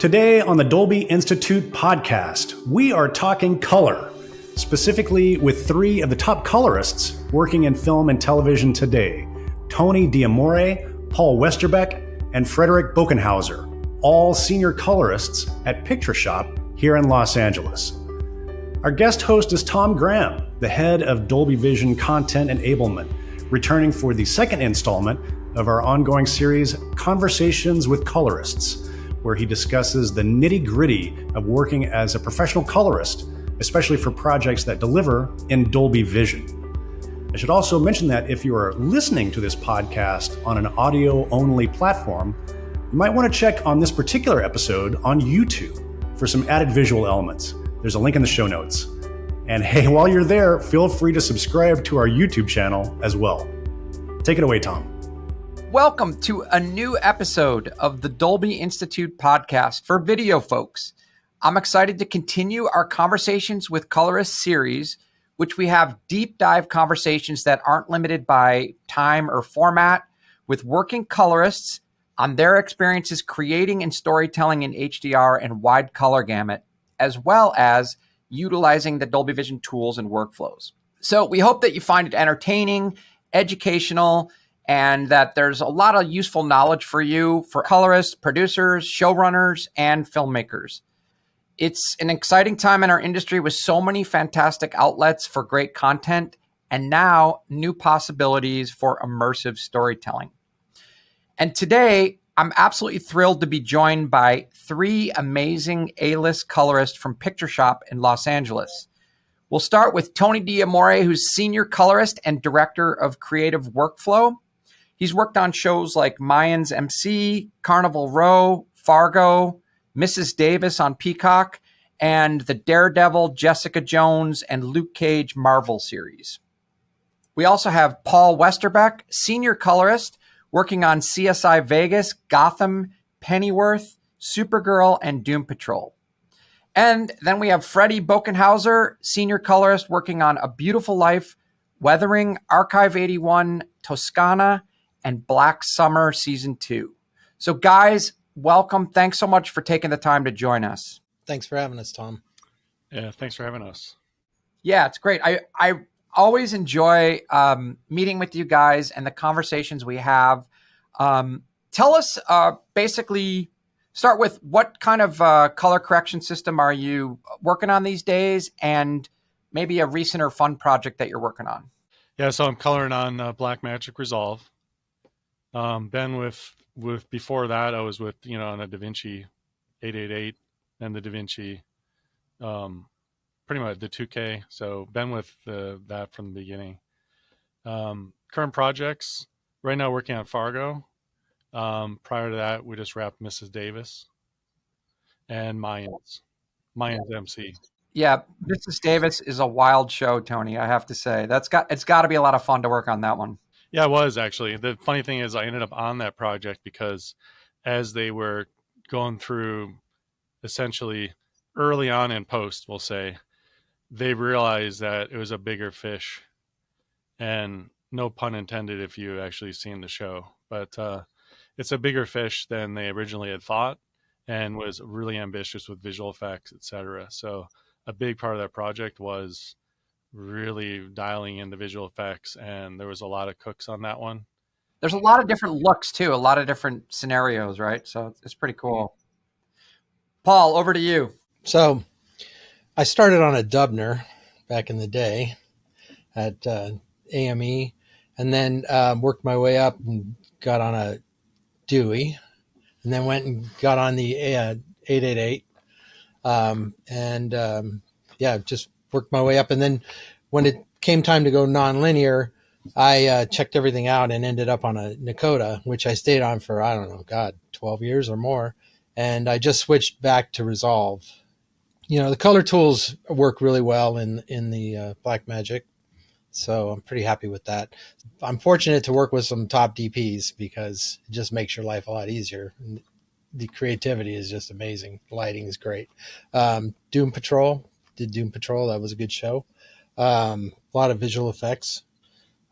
Today on the Dolby Institute podcast, we are talking color, specifically with three of the top colorists working in film and television today: Tony D'Amore, Paul Westerbeck, and Frederick Bokenhauser, all senior colorists at Picture Shop here in Los Angeles. Our guest host is Tom Graham, the head of Dolby Vision Content Enablement, returning for the second installment of our ongoing series, Conversations with Colorists, where he discusses the nitty-gritty of working as a professional colorist, especially for projects that deliver in Dolby Vision. I should also mention that if you are listening to this podcast on an audio-only platform, you might want to check on this particular episode on YouTube for some added visual elements. There's a link in the show notes. And hey, while you're there, feel free to subscribe to our YouTube channel as well. Take it away, Tom. Welcome to a new episode of the Dolby Institute podcast for video folks. I'm excited to continue our Conversations with Colorists series, which we have deep dive conversations that aren't limited by time or format with working colorists on their experiences creating and storytelling in HDR and wide color gamut, as well as utilizing the Dolby Vision tools and workflows. So we hope that you find it entertaining, educational, and that there's a lot of useful knowledge for you, for colorists, producers, showrunners, and filmmakers. It's an exciting time in our industry with so many fantastic outlets for great content, and now new possibilities for immersive storytelling. And today, I'm absolutely thrilled to be joined by three amazing A-list colorists from Picture Shop in Los Angeles. We'll start with Tony D'Amore, who's senior colorist and director of creative workflow. He's worked on shows like Mayans MC, Carnival Row, Fargo, Mrs. Davis on Peacock, and the Daredevil, Jessica Jones, and Luke Cage Marvel series. We also have Paul Westerbeck, senior colorist, working on CSI Vegas, Gotham, Pennyworth, Supergirl, and Doom Patrol. And then we have Freddie Bokenhauser, senior colorist, working on A Beautiful Life, Weathering, Archive 81, Toscana, and Black Summer Season 2. So guys, welcome. Thanks so much for taking the time to join us. Thanks for having us, Tom. Yeah, thanks for having us. Yeah, it's great. I always enjoy meeting with you guys and the conversations we have. Tell us, basically, start with what kind of color correction system are you working on these days, and maybe a recent or fun project that you're working on. Yeah, so I'm coloring on Blackmagic Resolve. Been with before that, I was with, on a DaVinci 888 and the DaVinci, pretty much the 2K. So been with that from the beginning. Current projects, right now working on Fargo. Prior to that, we just wrapped Mrs. Davis and Mayans MC. Yeah, Mrs. Davis is a wild show, Tony, I have to say. It's got to be a lot of fun to work on that one. Yeah, it was actually. The funny thing is I ended up on that project because as they were going through essentially early on in post, we'll say, they realized that it was a bigger fish, and no pun intended if you actually seen the show, but it's a bigger fish than they originally had thought and was really ambitious with visual effects, etc. So a big part of that project was really dialing in the visual effects, and there was a lot of cooks on that one. There's a lot of different looks too, a lot of different scenarios, right? So it's pretty cool. Paul, over to you. So I started on a Dubner back in the day at AME, and then worked my way up and got on a Dewey, and then went and got on the 888, just worked my way up. And then when it came time to go nonlinear, I checked everything out and ended up on a Nakota, which I stayed on for, 12 years or more. And I just switched back to Resolve. The color tools work really well in the Blackmagic. So I'm pretty happy with that. I'm fortunate to work with some top DPs because it just makes your life a lot easier. The creativity is just amazing. The lighting is great. Doom Patrol. That was a good show. A lot of visual effects.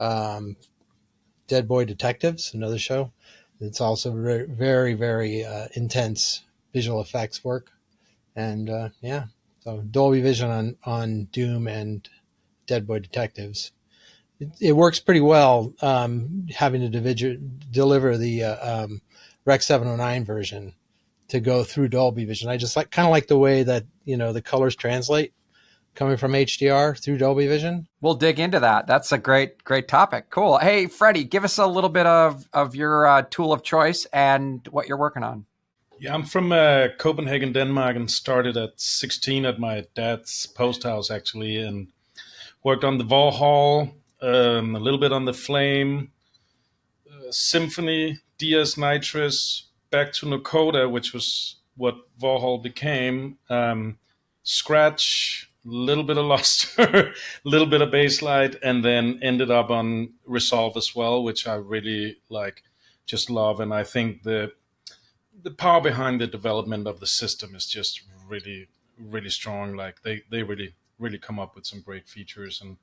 Dead Boy Detectives, another show. It's also very, very intense visual effects work. And yeah, so Dolby Vision on Doom and Dead Boy Detectives. It works pretty well, having to deliver the Rec 709 version to go through Dolby Vision. I just kind of like the way that, the colors translate coming from HDR through Dolby Vision. We'll dig into that. That's a great topic. Cool. Hey, Freddie, give us a little bit of your tool of choice and what you're working on. Yeah, I'm from Copenhagen, Denmark, and started at 16 at my dad's post house, actually, and worked on the Warhol, a little bit on the Flame, Symphony, DS Nitrous, back to Nakoda, which was what Warhol became, Scratch, a little bit of Luster, a little bit of Basslight, and then ended up on Resolve as well, which I really just love. And I think the power behind the development of the system is just really, really strong. Like they really, really come up with some great features, and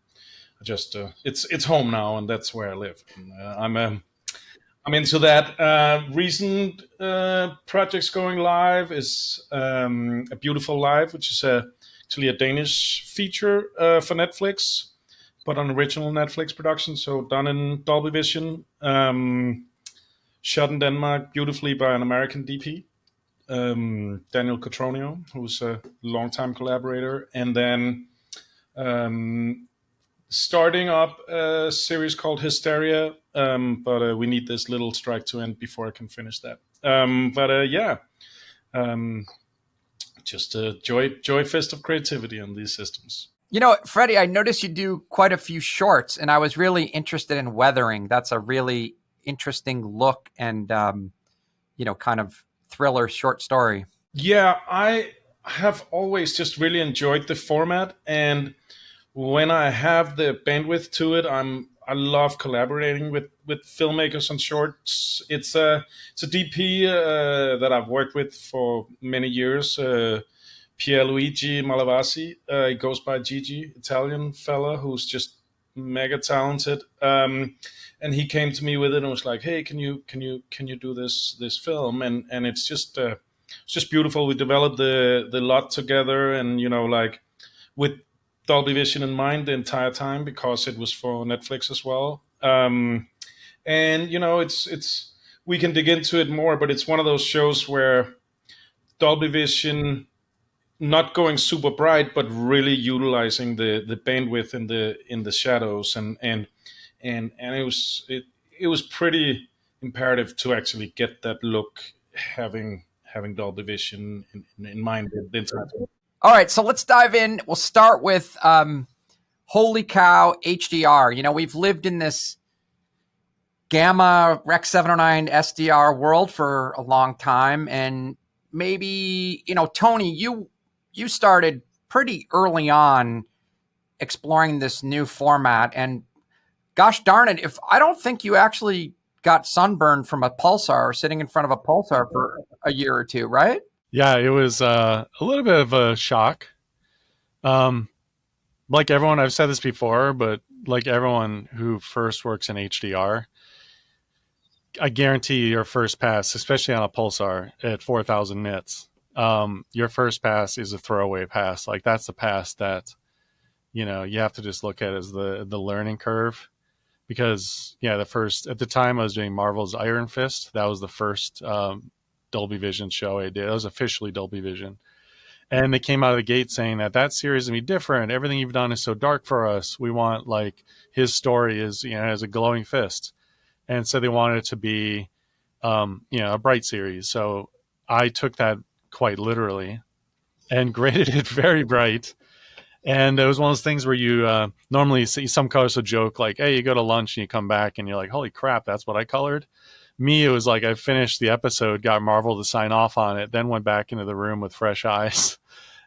just it's home now, and that's where I live. And, I'm into that. Recent projects going live is A Beautiful Life, which is actually a Danish feature for Netflix, but an original Netflix production, so done in Dolby Vision, shot in Denmark beautifully by an American DP, Daniel Cotronio, who's a longtime collaborator, and then starting up a series called Hysteria, but we need this little strike to end before I can finish that. Just a joy fest of creativity on these systems. Freddie, I noticed you do quite a few shorts, and I was really interested in Weathering. That's a really interesting look and, kind of thriller short story. Yeah, I have always just really enjoyed the format, and when I have the bandwidth to it, I love collaborating with filmmakers on shorts. It's a DP that I've worked with for many years, Pierluigi Malavasi. He goes by Gigi, Italian fella who's just mega talented. And he came to me with it and was like, "Hey, can you do this film?" And it's just beautiful. We developed the lot together, and with Dolby Vision in mind the entire time, because it was for Netflix as well. And it's we can dig into it more, but it's one of those shows where Dolby Vision not going super bright, but really utilizing the bandwidth in the shadows, and it was pretty imperative to actually get that look, having Dolby Vision in mind the entire time. All right, so let's dive in. We'll start with holy cow, HDR. We've lived in this Gamma Rec 709 SDR world for a long time, and maybe Tony, you started pretty early on exploring this new format, and gosh darn it, if I don't think you actually got sunburned from a pulsar or sitting in front of a pulsar for a year or two, right? Yeah, it was a little bit of a shock. Like everyone, I've said this before, but like everyone who first works in HDR, I guarantee your first pass, especially on a pulsar at 4,000 nits, your first pass is a throwaway pass. Like that's the pass that, you have to just look at as the learning curve. Because at the time I was doing Marvel's Iron Fist. That was the first Dolby Vision show I did. It was officially Dolby Vision. And they came out of the gate saying that series is going to be different. Everything you've done is so dark for us. We want his story is, as a glowing fist. And so they wanted it to be, a bright series. So I took that quite literally and graded it very bright. And it was one of those things where you normally see some colorists will joke like, hey, you go to lunch and you come back and you're like, holy crap, that's what I colored. Me, it was like I finished the episode, got Marvel to sign off on it, then went back into the room with fresh eyes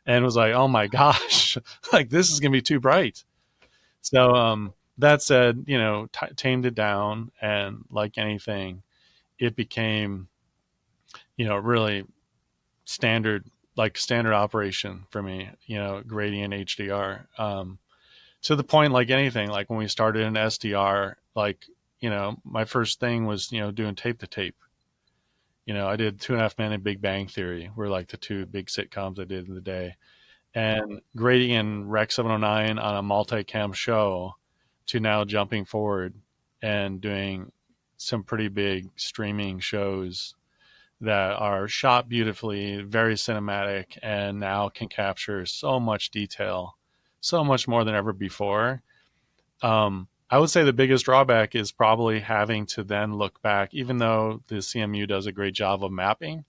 and was like, oh my gosh, this is going to be too bright. So that said, tamed it down, and like anything, it became, really standard operation for me, grading in HDR, to the point, like anything, like when we started in SDR, my first thing was, doing tape to tape, I did 2.5 Men and Big Bang Theory were like the two big sitcoms I did in the day. And grading in Rec 709 on a multicam show to now jumping forward and doing some pretty big streaming shows that are shot beautifully, very cinematic, and now can capture so much detail, so much more than ever before. I would say the biggest drawback is probably having to then look back, even though the CMU does a great job of mapping,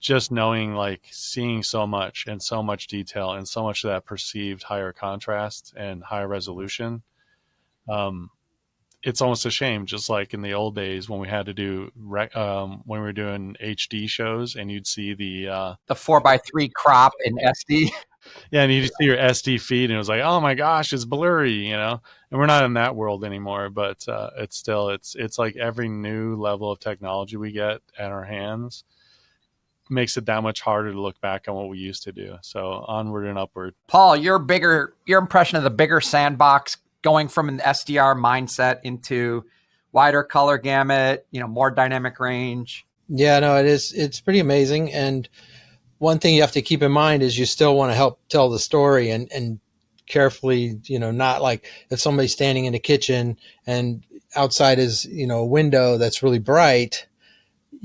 just knowing, like, seeing so much and so much detail and so much of that perceived higher contrast and higher resolution. It's almost a shame, just like in the old days when we had to do when we were doing HD shows, and you'd see the 4:3 crop in SD. yeah, and you see your SD feed, and it was like, oh my gosh, it's blurry, And we're not in that world anymore, but it's still it's like every new level of technology we get at our hands makes it that much harder to look back on what we used to do. So onward and upward. Paul, your impression of the bigger sandbox, going from an SDR mindset into wider color gamut, more dynamic range. Yeah, no, it's pretty amazing. And one thing you have to keep in mind is you still want to help tell the story and carefully, not like if somebody's standing in the kitchen and outside is, a window that's really bright,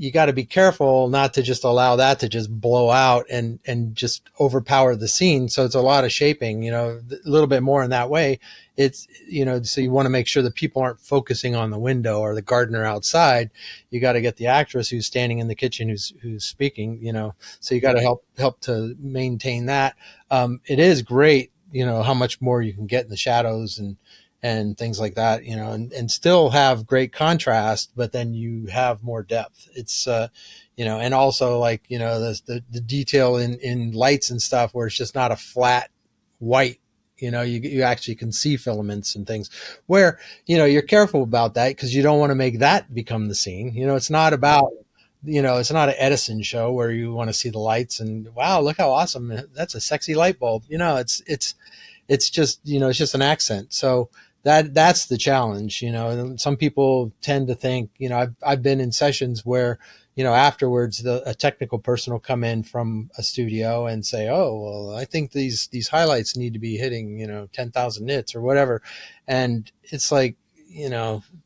you got to be careful not to just allow that to just blow out and just overpower the scene. So it's a lot of shaping, a little bit more in that way. It's, so you want to make sure that people aren't focusing on the window or the gardener outside. You got to get the actress who's standing in the kitchen, who's speaking, so you got to help to maintain that. It is great, how much more you can get in the shadows and things like that, and still have great contrast, but then you have more depth. It's, and also like, the detail in lights and stuff where it's just not a flat white, you actually can see filaments and things where, you're careful about that because you don't want to make that become the scene. It's not about, it's not an Edison show where you want to see the lights and wow, look how awesome. That's a sexy light bulb. It's just, it's just an accent. So, that's the challenge, Some people tend to think, I've been in sessions where, afterwards a technical person will come in from a studio and say, oh, well, I think these highlights need to be hitting, 10,000 nits or whatever. And it's like,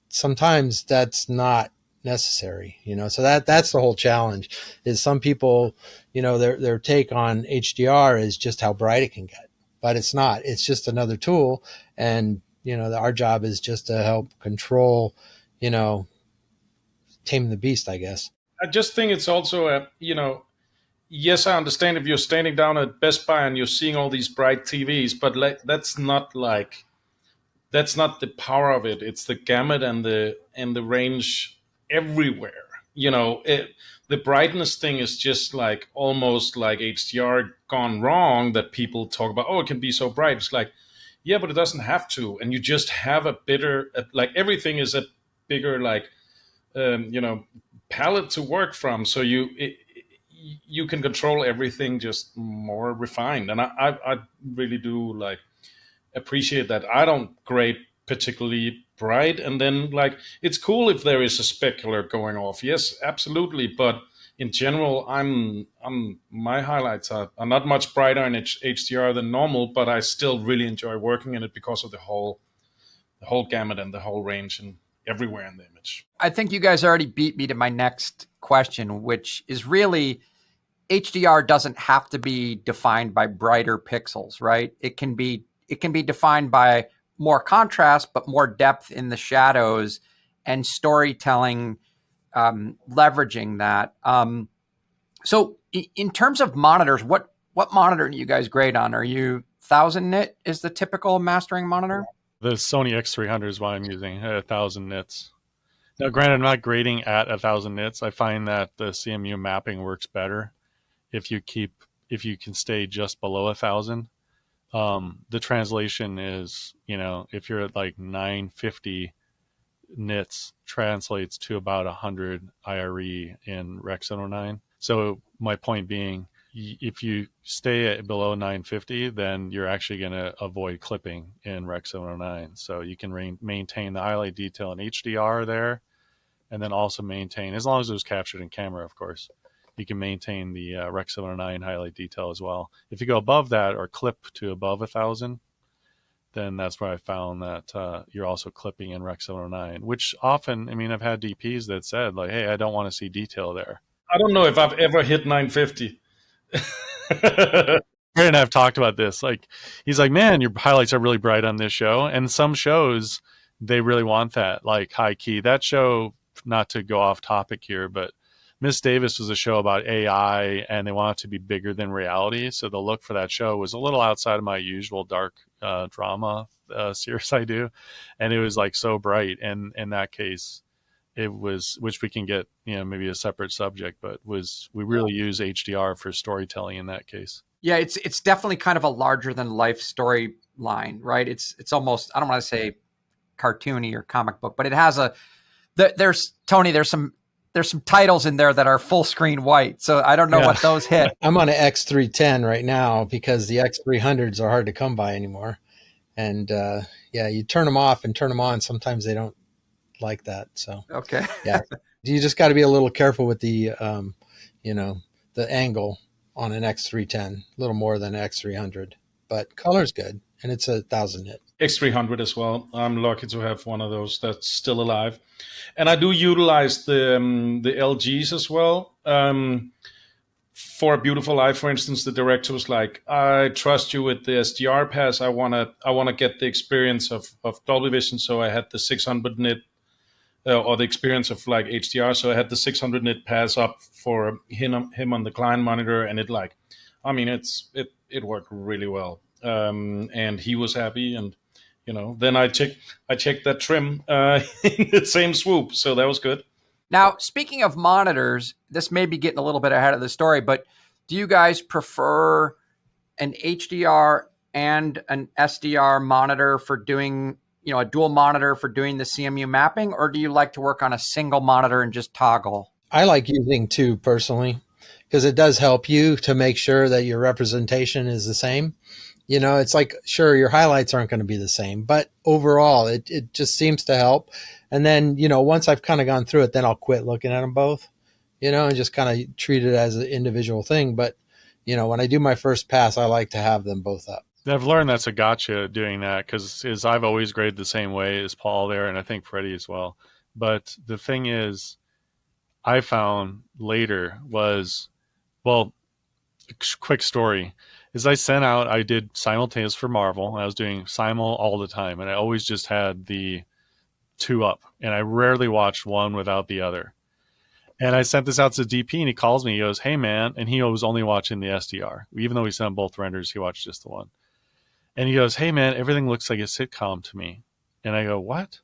sometimes that's not necessary, so that's the whole challenge is some people, their take on HDR is just how bright it can get, but it's not, it's just another tool. And our job is just to help control, tame the beast, I guess. I just think it's also yes, I understand if you're standing down at Best Buy and you're seeing all these bright TVs, but that's not the power of it. It's the gamut and the range everywhere. The brightness thing is just like almost like HDR gone wrong, that people talk about, oh, it can be so bright. It's like, yeah, but it doesn't have to. And you just have like everything is a bigger, like, palette to work from. So you can control everything just more refined. And I really do like appreciate that. I don't grade particularly bright. And then like, it's cool if there is a specular going off. Yes, absolutely. But in general, my highlights are not much brighter in HDR than normal, but I still really enjoy working in it because of the whole gamut and the whole range and everywhere in the image. I think you guys already beat me to my next question, which is really HDR doesn't have to be defined by brighter pixels, right? It can be defined by more contrast, but more depth in the shadows and storytelling, leveraging that. So in terms of monitors, what monitor do you guys grade on? Are you 1000 nit is the typical mastering monitor? The Sony X300 is what I'm using at 1000 nits. Now, granted, I'm not grading at 1000 nits. I find that the CMU mapping works better if you can stay just below 1000. The translation is, if you're at like 950 nits, translates to about 100 IRE in Rec 709. So my point being, if you stay at below 950, then you're actually going to avoid clipping in Rec 709. So you can maintain the highlight detail in HDR there, and then also maintain, as long as it was captured in camera, of course, you can maintain the Rec 709 highlight detail as well. If you go above that or clip to above 1,000, then that's where I found that you're also clipping in Rec 709, which often, I mean, I've had DPs that said like, hey, I don't want to see detail there. I don't know if I've ever hit 950. Brad and I have talked about this. Like, he's like, man, your highlights are really bright on this show. And some shows, they really want that, like high key. That show, not to go off topic here, but Miss Davis was a show about AI, and they want it to be bigger than reality. So the look for that show was a little outside of my usual dark drama series I do. And it was like so bright. And in that case, it was, which we can get, you know, maybe a separate subject, but was, we really use HDR for storytelling in that case. Yeah, it's definitely kind of a larger than life storyline, right? It's almost, I don't want to say cartoony or comic book, but it has there's Tony, there's some titles in there that are full screen white. So I don't know what those hit. I'm on an X310 right now because the X300s are hard to come by anymore. And you turn them off and turn them on. Sometimes they don't like that. So okay. Yeah, you just got to be a little careful with the the angle on an X310, a little more than an X300, but color's good, and it's 1,000 nit. X300 as well. I'm lucky to have one of those that's still alive, and I do utilize the LGs as well. For A Beautiful Life, for instance, the director was like, "I trust you with the SDR pass. I wanna get the experience of Dolby Vision." So I had the 600 nit. Or the experience of like HDR. So I had the 600 nit pass up for him on the client monitor, and it worked really well. And he was happy, and then I checked that trim in the same swoop, so that was good. Now, speaking of monitors, this may be getting a little bit ahead of the story, but do you guys prefer an HDR and an SDR monitor for doing, a dual monitor for doing the CMU mapping, or do you like to work on a single monitor and just toggle? I like using two personally because it does help you to make sure that your representation is the same. It's like, sure, your highlights aren't going to be the same, but overall it just seems to help. And then, once I've kind of gone through it, then I'll quit looking at them both, and just kind of treat it as an individual thing. But, when I do my first pass, I like to have them both up. I've learned that's a gotcha doing that because I've always graded the same way as Paul there, and I think Freddie as well. But the thing is, I found later was, well, quick story, is I did simultaneous for Marvel. I was doing simul all the time, and I always just had the two up, and I rarely watched one without the other. And I sent this out to DP, and he calls me. He goes, "Hey, man," and he was only watching the SDR. Even though he sent both renders, he watched just the one. And he goes, "Hey, man, everything looks like a sitcom to me." And I go, "What?"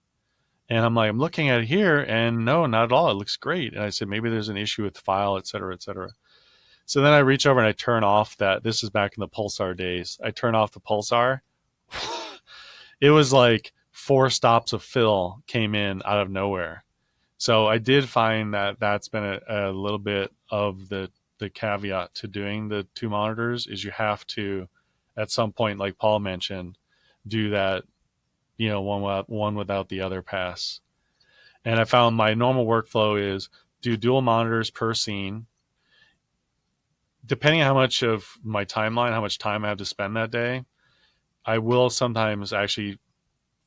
And I'm like, "I'm looking at it here, and no, not at all. It looks great." And I said, "Maybe there's an issue with the file, et cetera, et cetera." So then I reach over and I turn off that. This is back in the Pulsar days. I turn off the Pulsar. It was like 4 stops of fill came in out of nowhere. So I did find that that's been a little bit of the caveat to doing the two monitors is you have to, at some point, like Paul mentioned, do that, one without the other pass. And I found my normal workflow is do dual monitors per scene. Depending on how much of my timeline, how much time I have to spend that day, I will sometimes actually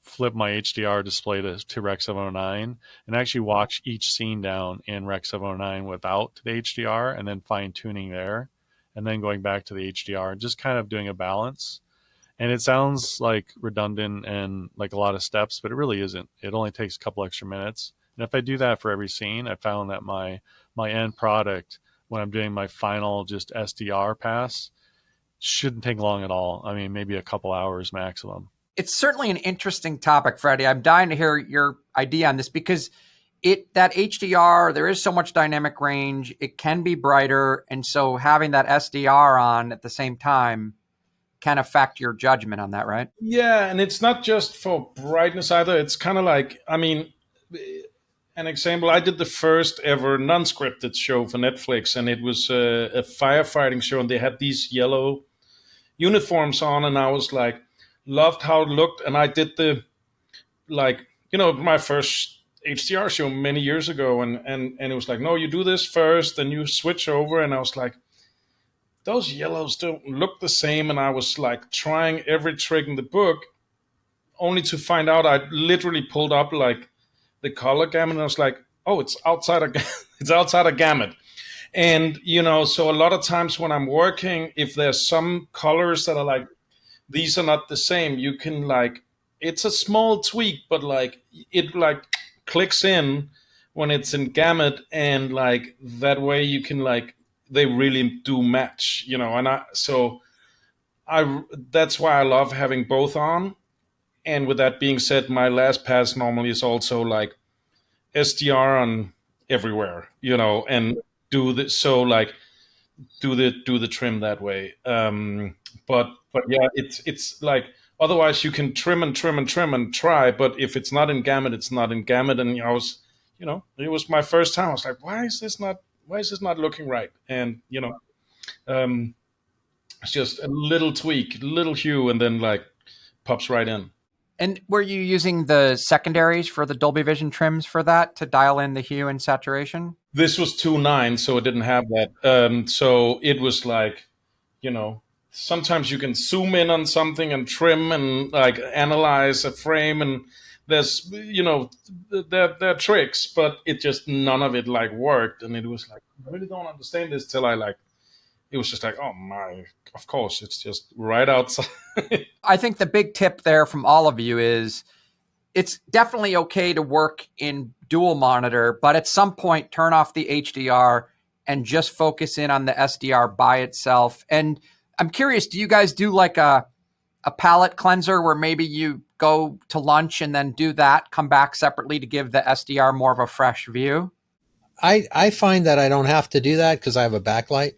flip my HDR display to Rec 709 and actually watch each scene down in Rec 709 without the HDR and then fine tuning there and then going back to the HDR and just kind of doing a balance. And it sounds like redundant and like a lot of steps, but it really isn't. It only takes a couple extra minutes. And if I do that for every scene, I found that my end product, when I'm doing my final just SDR pass, shouldn't take long at all. I mean, maybe a couple hours maximum. It's certainly an interesting topic, Freddie. I'm dying to hear your idea on this because that HDR, there is so much dynamic range. It can be brighter. And so having that SDR on at the same time can affect your judgment on that, right? Yeah, and it's not just for brightness either. It's kind of like, an example, I did the first ever non-scripted show for Netflix, and it was a firefighting show, and they had these yellow uniforms on, and I was like, loved how it looked, and I did my first HDR show many years ago, and it was like, no, you do this first, then you switch over, and I was like, those yellows don't look the same, and I was like trying every trick in the book, only to find out I literally pulled up like the color gamut, and I was like, oh, it's outside of it's outside of gamut. And so a lot of times when I'm working, if there's some colors that are like, these are not the same, you can like, it's a small tweak, but like it like clicks in when it's in gamut, and like that way you can like, they really do match, and I that's why I love having both on. And with that being said, my last pass normally is also like SDR on everywhere, and do the so like do the trim that way. But yeah, it's like, otherwise you can trim and trim and trim and try, but if it's not in gamut, it's not in gamut. And I was, it was my first time. I was like, why is this not looking right? And it's just a little tweak, little hue, and then like pops right in. And were you using the secondaries for the Dolby Vision trims for that to dial in the hue and saturation? This was 2.9, so it didn't have that. So it was like, sometimes you can zoom in on something and trim and like analyze a frame, and there's, there are tricks, but it just, none of it like worked. And it was like, I really don't understand this till I like, it was just like, oh my, of course, it's just right outside. I think the big tip there from all of you is it's definitely okay to work in dual monitor, but at some point turn off the HDR and just focus in on the SDR by itself. And I'm curious, do you guys do like a palette cleanser where maybe you go to lunch and then do that, come back separately to give the SDR more of a fresh view? I find that I don't have to do that because I have a backlight.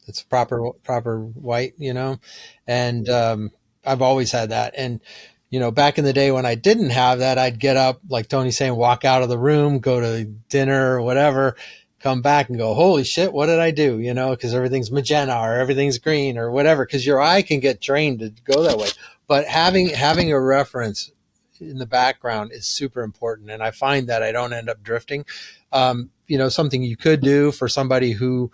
It's proper white, and I've always had that. And, back in the day when I didn't have that, I'd get up, like Tony's saying, walk out of the room, go to dinner or whatever, come back and go, holy shit, what did I do? Because everything's magenta or everything's green or whatever, because your eye can get trained to go that way. But having a reference in the background is super important. And I find that I don't end up drifting. Something you could do for somebody who,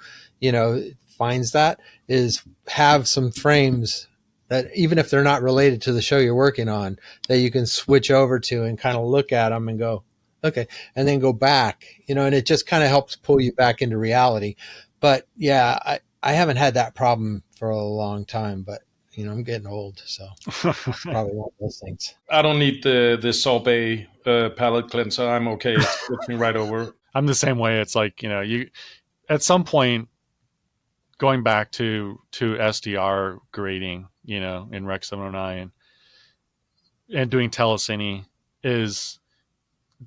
finds that is have some frames that, even if they're not related to the show you're working on, that you can switch over to and kind of look at them and go, okay, and then go back, and it just kind of helps pull you back into reality. But yeah, I haven't had that problem for a long time, but I'm getting old, so it's probably one of those things. I don't need the sorbet palette cleanser. I'm okay. It's switching right over. I'm the same way. It's like, you at some point, going back to SDR grading, in Rec 709 and doing telecine is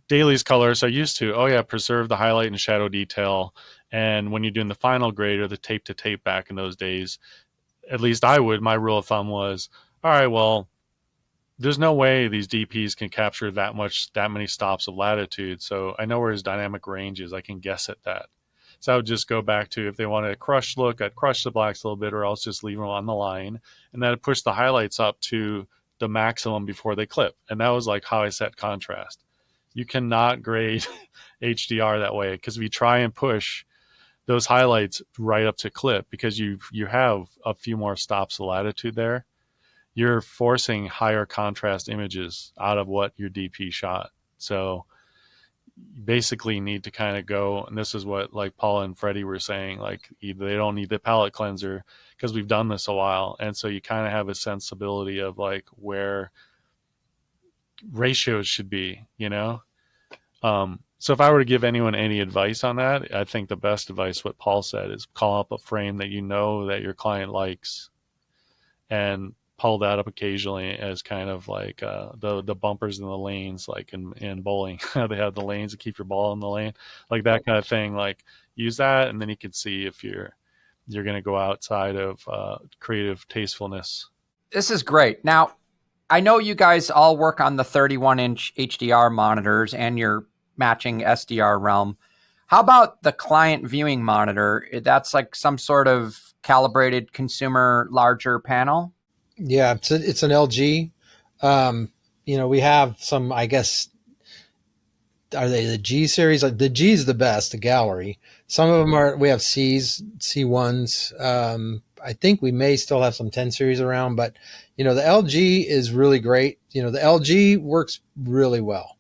Daly's colors are used to, preserve the highlight and shadow detail. And when you're doing the final grade or the tape to tape back in those days, at least my rule of thumb was, all right, well, there's no way these DPs can capture that many stops of latitude. So I know where his dynamic range is. I can guess at that. So I would just go back to, if they wanted a crush look, I'd crush the blacks a little bit, or else just leave them on the line. And then I'd push the highlights up to the maximum before they clip. And that was like how I set contrast. You cannot grade HDR that way, because if you try and push those highlights right up to clip, because you have a few more stops of latitude there, you're forcing higher contrast images out of what your DP shot. So you basically need to kind of go, and this is what like Paul and Freddie were saying, like either they don't need the palette cleanser because we've done this a while, and so you kind of have a sensibility of like where ratios should be, so if I were to give anyone any advice on that, I think the best advice, what Paul said, is call up a frame that that your client likes and pull that up occasionally as kind of like the bumpers in the lanes, like in bowling. They have the lanes to keep your ball in the lane, like that kind of thing. Like use that, and then you can see if you're going to go outside of creative tastefulness. This is great. Now, I know you guys all work on the 31-inch HDR monitors and your matching SDR realm. How about the client viewing monitor? That's like some sort of calibrated consumer larger panel? Yeah, it's an LG. We have some, I guess, are they the G series? Like the G is the best, the gallery. Some of them are, we have C's, C1s. I think we may still have some 10 series around, but the LG is really great. The LG works really well.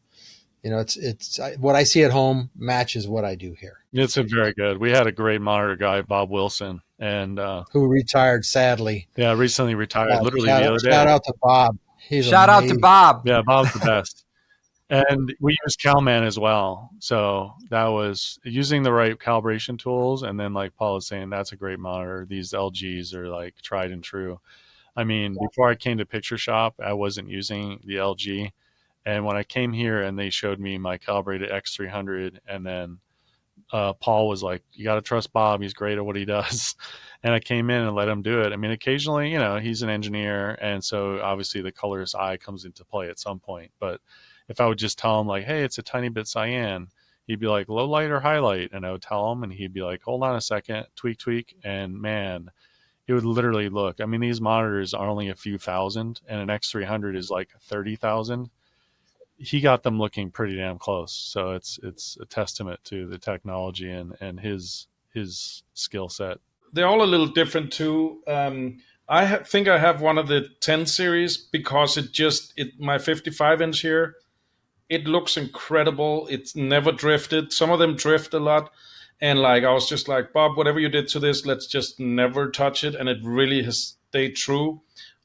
It's what I see at home matches what I do here. It's very good. We had a great monitor guy, Bob Wilson, and who retired sadly. Yeah, recently retired, literally the other day. Shout out to Bob. Shout out to Bob. Yeah, Bob's the best. And we use CalMan as well. So that was using the right calibration tools. And then like Paul is saying, that's a great monitor. These LGs are like tried and true. I mean, before I came to Picture Shop, I wasn't using the LG. And when I came here and they showed me my calibrated X300, and then Paul was like, you got to trust Bob. He's great at what he does. And I came in and let him do it. I mean, occasionally, he's an engineer. And so obviously the colorist eye comes into play at some point. But if I would just tell him like, hey, it's a tiny bit cyan, he'd be like, low light or highlight? And I would tell him, and he'd be like, hold on a second, tweak. And man, it would literally look, I mean, these monitors are only a few thousand, and an X300 is like 30,000. He got them looking pretty damn close. So it's a testament to the technology and his skill set. They're all a little different too. I think I have one of the 10 series because my 55 inch here, it looks incredible. It's never drifted. Some of them drift a lot. And like, I was just like, Bob, whatever you did to this, let's just never touch it. And it really has stayed true.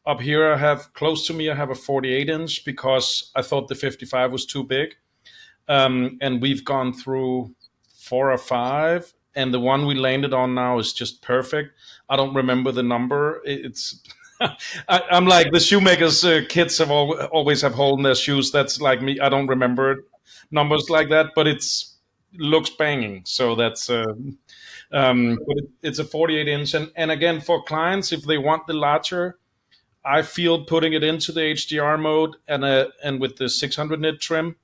Up here, close to me, I have a 48 inch because I thought the 55 was too big. And we've gone through 4 or 5. And the one we landed on now is just perfect. I don't remember the number. It's I'm like the shoemakers' kids always have hole in their shoes. That's like me. I don't remember numbers like that, but looks banging. So that's but it's a 48 inch. And again, for clients, if they want the larger, I feel putting it into the HDR mode and with the 600 nit trim,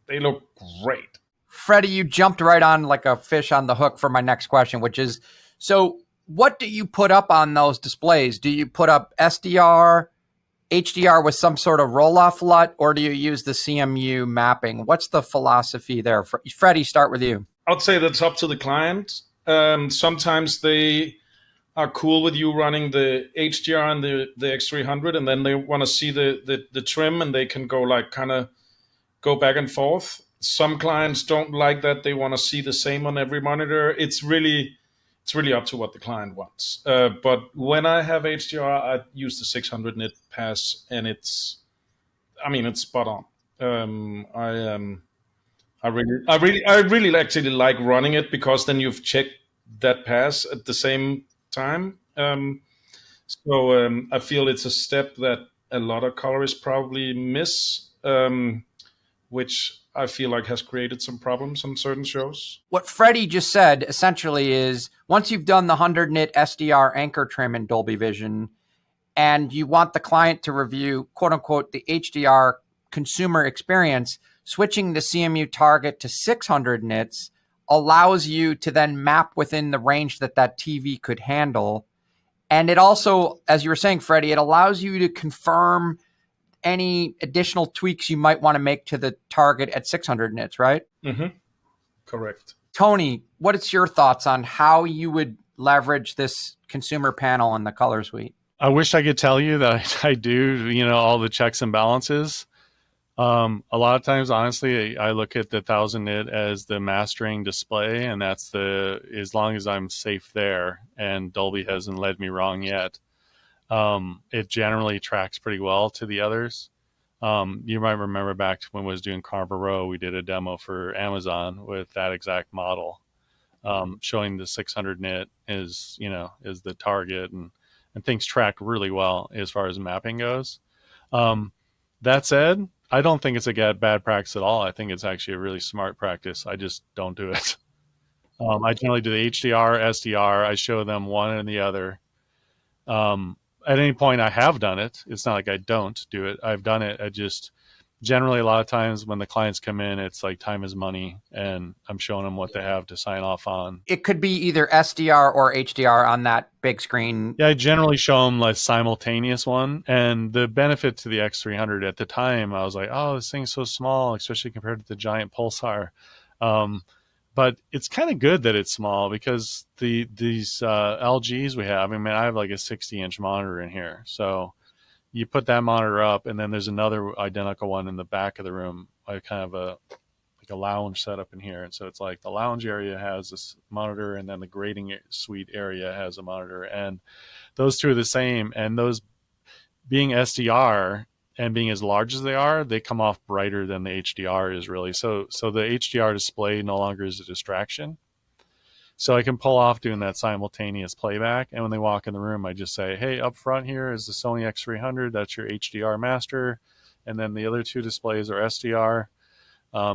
they look great. Freddie, you jumped right on like a fish on the hook for my next question, which is, so what do you put up on those displays? Do you put up SDR, HDR with some sort of roll-off LUT, or do you use the CMU mapping? What's the philosophy there? Freddie, start with you. I'd say that's up to the client. Sometimes they are cool with you running the HDR and the X300, and then they want to see the trim, and they can go like kind of go back and forth. Some clients don't like that. They want to see the same on every monitor. It's really up to what the client wants. But when I have HDR, I use the 600 nit pass, and it's spot on. I really actually like running it because then you've checked that pass at the same time. So I feel it's a step that a lot of colorists probably miss, which I feel like has created some problems on certain shows. What Freddie just said essentially is, once you've done the 100 nit SDR anchor trim in Dolby Vision and you want the client to review, quote unquote, the HDR consumer experience, switching the CMU target to 600 nits allows you to then map within the range that TV could handle. And it also, as you were saying, Freddie, it allows you to confirm any additional tweaks you might want to make to the target at 600 nits, right? Mm-hmm. Correct. Tony, what is your thoughts on how you would leverage this consumer panel in the color suite? I wish I could tell you that I do, all the checks and balances. A lot of times, honestly, I look at the 1000 nit as the mastering display, and that's as long as I'm safe there, and Dolby hasn't led me wrong yet. It generally tracks pretty well to the others. You might remember back when I was doing Carver Row, we did a demo for Amazon with that exact model, showing the 600 nit is the target, and things track really well as far as mapping goes. That said, I don't think it's a bad practice at all. I think it's actually a really smart practice. I just don't do it. I generally do the HDR, SDR. I show them one and the other. At any point I have done it. It's not like I don't do it. I've done it. generally a lot of times when the clients come in, it's like time is money, and I'm showing them what they have to sign off on. It could be either SDR or HDR on that big screen. Yeah, I generally show them like simultaneous one. And the benefit to the X300 at the time, I was like, oh, this thing's so small, especially compared to the giant Pulsar. But it's kind of good that it's small, because these LGs we have, I mean, I have like a 60-inch monitor in here. So you put that monitor up, and then there's another identical one in the back of the room, like kind of a lounge setup in here. And so it's like the lounge area has this monitor, and then the grading suite area has a monitor, and those two are the same. And those being SDR and being as large as they come off brighter than the HDR is really. So the HDR display no longer is a distraction. So I can pull off doing that simultaneous playback. And when they walk in the room, I just say, hey, up front here is the Sony X300. That's your HDR master. And then the other two displays are SDR.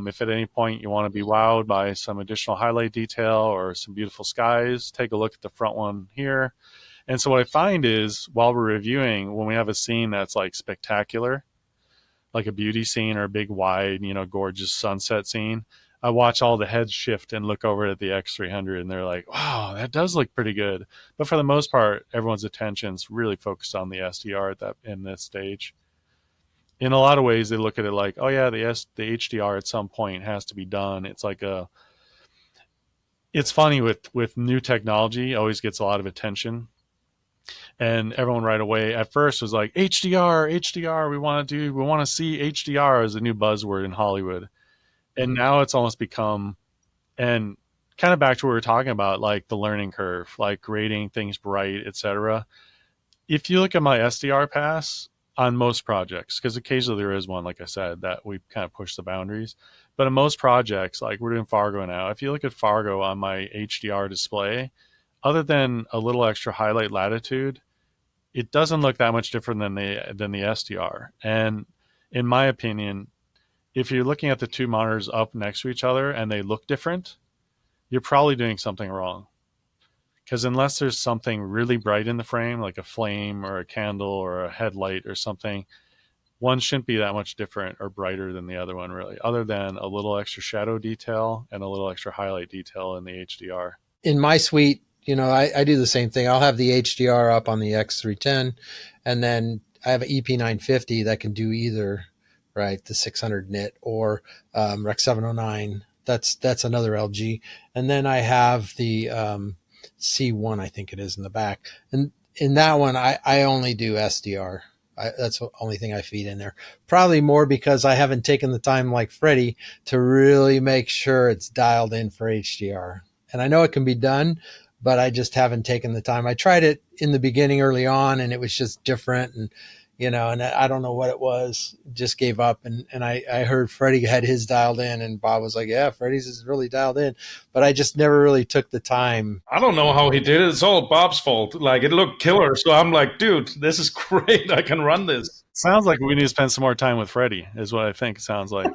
If at any point you want to be wowed by some additional highlight detail or some beautiful skies, take a look at the front one here. And so what I find is, while we're reviewing, when we have a scene that's like spectacular, like a beauty scene or a big wide, gorgeous sunset scene, I watch all the heads shift and look over at the X300, and they're like, wow, that does look pretty good. But for the most part, everyone's attention's really focused on the SDR in this stage. In a lot of ways, they look at it like, oh yeah, the HDR at some point has to be done. It's like it's funny with new technology, always gets a lot of attention. And everyone right away at first was like, HDR, we want to see HDR as a new buzzword in Hollywood. And now it's almost become, and kind of back to what we were talking about, like the learning curve, like grading things bright, etc. If you look at my SDR pass on most projects, because occasionally there is one, like I said, that we kind of push the boundaries. But in most projects, like we're doing Fargo now, if you look at Fargo on my HDR display, other than a little extra highlight latitude, it doesn't look that much different than the SDR. And in my opinion, if you're looking at the two monitors up next to each other and they look different, you're probably doing something wrong. Because unless there's something really bright in the frame, like a flame or a candle or a headlight or something, one shouldn't be that much different or brighter than the other one, really, other than a little extra shadow detail and a little extra highlight detail in the HDR. In my suite, I do the same thing. I'll have the HDR up on the X310, and then I have an EP950 that can do either, right, the 600 nit or Rec 709. That's another LG. And then I have the C1, I think it is, in the back. And in that one, I only do SDR. That's the only thing I feed in there. Probably more because I haven't taken the time, like Freddie, to really make sure it's dialed in for HDR. And I know it can be done, but I just haven't taken the time. I tried it in the beginning early on, and it was just different. And, and I don't know what it was, just gave up. And I heard Freddie had his dialed in, and Bob was like, yeah, Freddie's is really dialed in. But I just never really took the time. I don't know how he did it. It's all Bob's fault. Like, it looked killer. So I'm like, dude, this is great. I can run this. Sounds like we need to spend some more time with Freddie, is what I think it sounds like.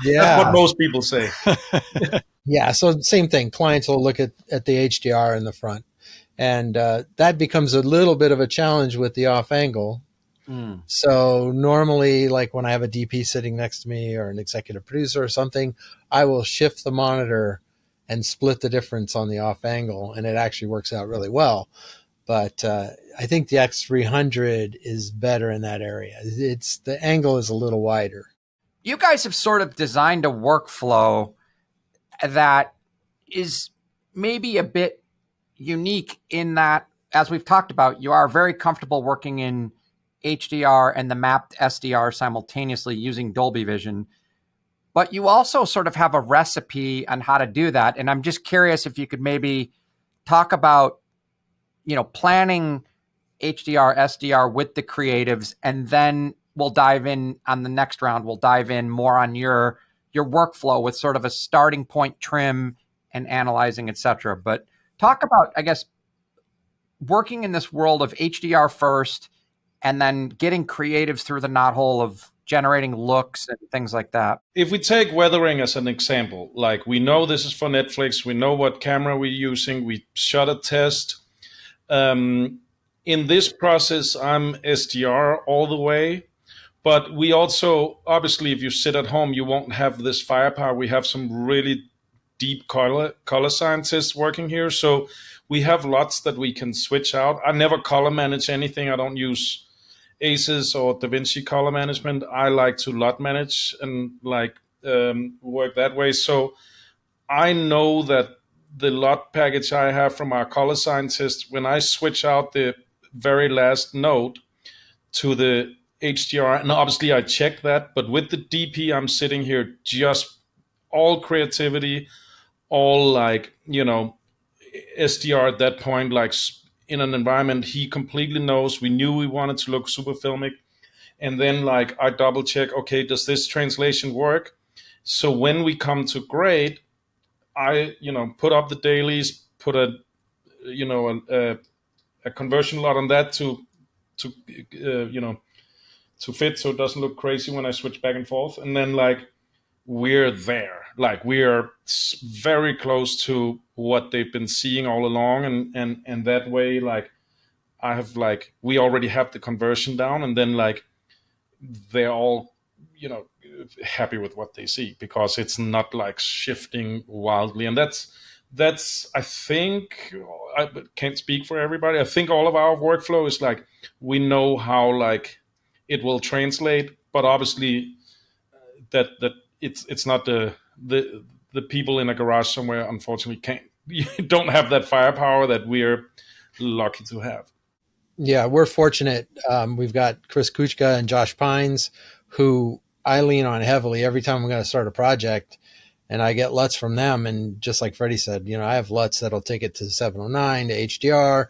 Yeah. That's what most people say. Yeah. So same thing. Clients will look at the HDR in the front, and that becomes a little bit of a challenge with the off angle. So normally, like when I have a DP sitting next to me or an executive producer or something, I will shift the monitor and split the difference on the off angle, and it actually works out really well. But I think the X300 is better in that area. The angle is a little wider. You guys have sort of designed a workflow that is maybe a bit unique in that, as we've talked about, you are very comfortable working in HDR and the mapped SDR simultaneously using Dolby Vision, but you also sort of have a recipe on how to do that. And I'm just curious if you could maybe talk about, planning HDR, SDR with the creatives, and then we'll dive in on the next round. We'll dive in more on your workflow with sort of a starting point trim and analyzing, etc. But talk about, I guess, working in this world of HDR first, and then getting creatives through the knothole of generating looks and things like that. If we take weathering as an example, like we know this is for Netflix, we know what camera we're using, we shot a test. In this process, I'm SDR all the way. But we also, obviously, if you sit at home, you won't have this firepower. We have some really deep color scientists working here. So we have lots that we can switch out. I never color manage anything. I don't use Aces or DaVinci color management. I like to lot manage and like work that way. So I know that the lot package I have from our color scientist, when I switch out the very last node to the HDR, and obviously I check that, but with the DP, I'm sitting here just all creativity, all like, SDR at that point, like in an environment he completely knows. We knew we wanted to look super filmic. And then like I double check, okay, does this translation work? So when we come to grade, I, put up the dailies, put a conversion lot on that to to fit, so it doesn't look crazy when I switch back and forth. And then like we're there, like we are very close to what they've been seeing all along, and that way, like I have like we already have the conversion down, and then like they're all happy with what they see because it's not like shifting wildly. And that's I think, I can't speak for everybody, I think all of our workflow is like we know how like it will translate, but obviously that it's not the people in a garage somewhere, unfortunately, can't don't have that firepower that we're lucky to have. Yeah, we're fortunate. We've got Chris Kuchka and Josh Pines, who I lean on heavily every time I'm going to start a project, and I get LUTs from them. And just like Freddie said, I have LUTs that'll take it to 709, to HDR,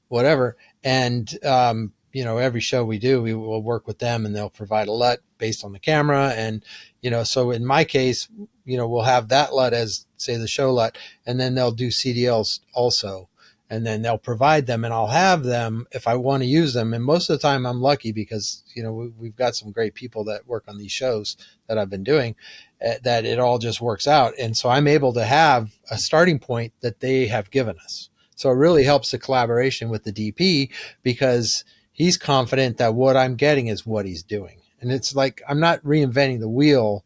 whatever. And, every show we do, we will work with them and they'll provide a LUT based on the camera. And, so in my case, we'll have that LUT as, say, the show LUT, and then they'll do CDLs also. And then they'll provide them, and I'll have them if I want to use them. And most of the time I'm lucky because, we've got some great people that work on these shows that I've been doing, that it all just works out. And so I'm able to have a starting point that they have given us. So it really helps the collaboration with the DP because he's confident that what I'm getting is what he's doing. And it's like, I'm not reinventing the wheel,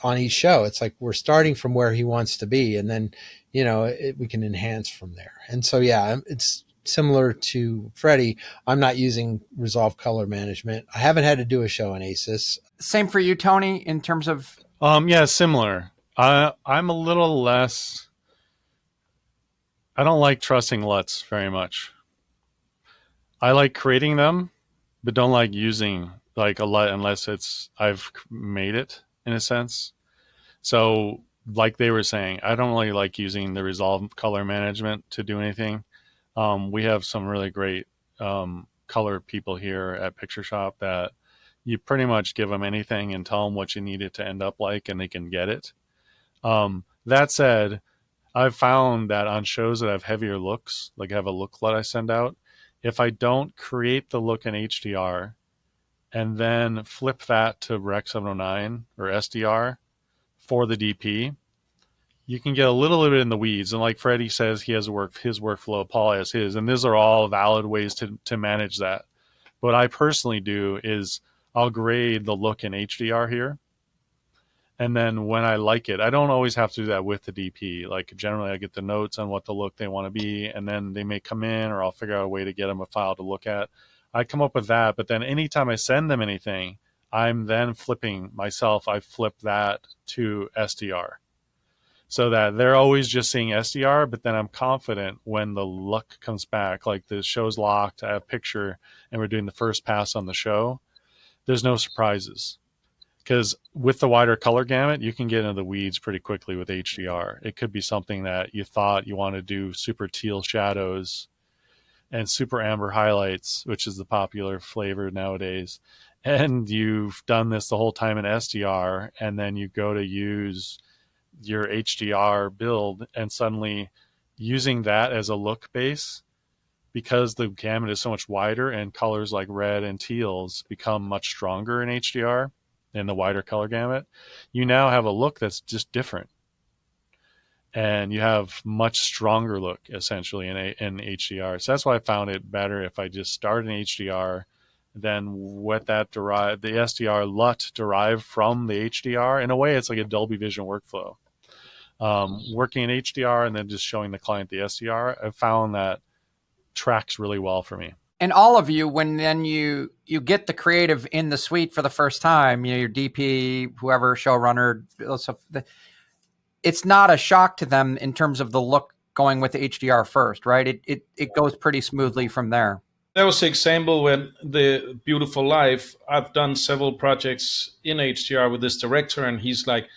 on each show. It's like we're starting from where he wants to be, and then we can enhance from there. And so yeah, it's similar to Freddie. I'm not using Resolve color management. I haven't had to do a show in Asus. Same for you, Tony, in terms of similar. I'm a little less, I don't like trusting LUTs very much. I like creating them, but don't like using like a LUT unless I've made it, in a sense. So like they were saying, I don't really like using the Resolve color management to do anything. We have some really great color people here at Picture Shop that you pretty much give them anything and tell them what you need it to end up like, and they can get it. That said, I've found that on shows that have heavier looks, like I have a look LUT I send out, if I don't create the look in HDR and then flip that to Rec 709 or SDR for the DP, you can get a little bit in the weeds. And like Freddie says, he has his workflow, Paul has his, and these are all valid ways to manage that. What I personally do is I'll grade the look in HDR here. And then when I like it, I don't always have to do that with the DP. Like generally I get the notes on what the look they want to be, and then they may come in, or I'll figure out a way to get them a file to look at. I come up with that, but then anytime I send them anything, I'm then flipping myself. I flip that to SDR so that they're always just seeing SDR, but then I'm confident when the look comes back, like the show's locked, I have a picture, and we're doing the first pass on the show, there's no surprises. Because with the wider color gamut, you can get into the weeds pretty quickly with HDR. It could be something that you thought you want to do super teal shadows and super amber highlights, which is the popular flavor nowadays. And you've done this the whole time in SDR, and then you go to use your HDR build, and suddenly using that as a look base, because the gamut is so much wider and colors like red and teals become much stronger in HDR, in the wider color gamut, you now have a look that's just different. And you have much stronger look essentially in HDR. So that's why I found it better if I just start in HDR then what that derived, the SDR LUT derived from the HDR. In a way, it's like a Dolby Vision workflow. Working in HDR and then just showing the client the SDR, I found that tracks really well for me. And all of you, when then you get the creative in the suite for the first time, your DP, whoever, showrunner, it's not a shock to them in terms of the look going with the HDR first, right? It goes pretty smoothly from there. That was the example when the Beautiful Life, I've done several projects in HDR with this director, and he's like,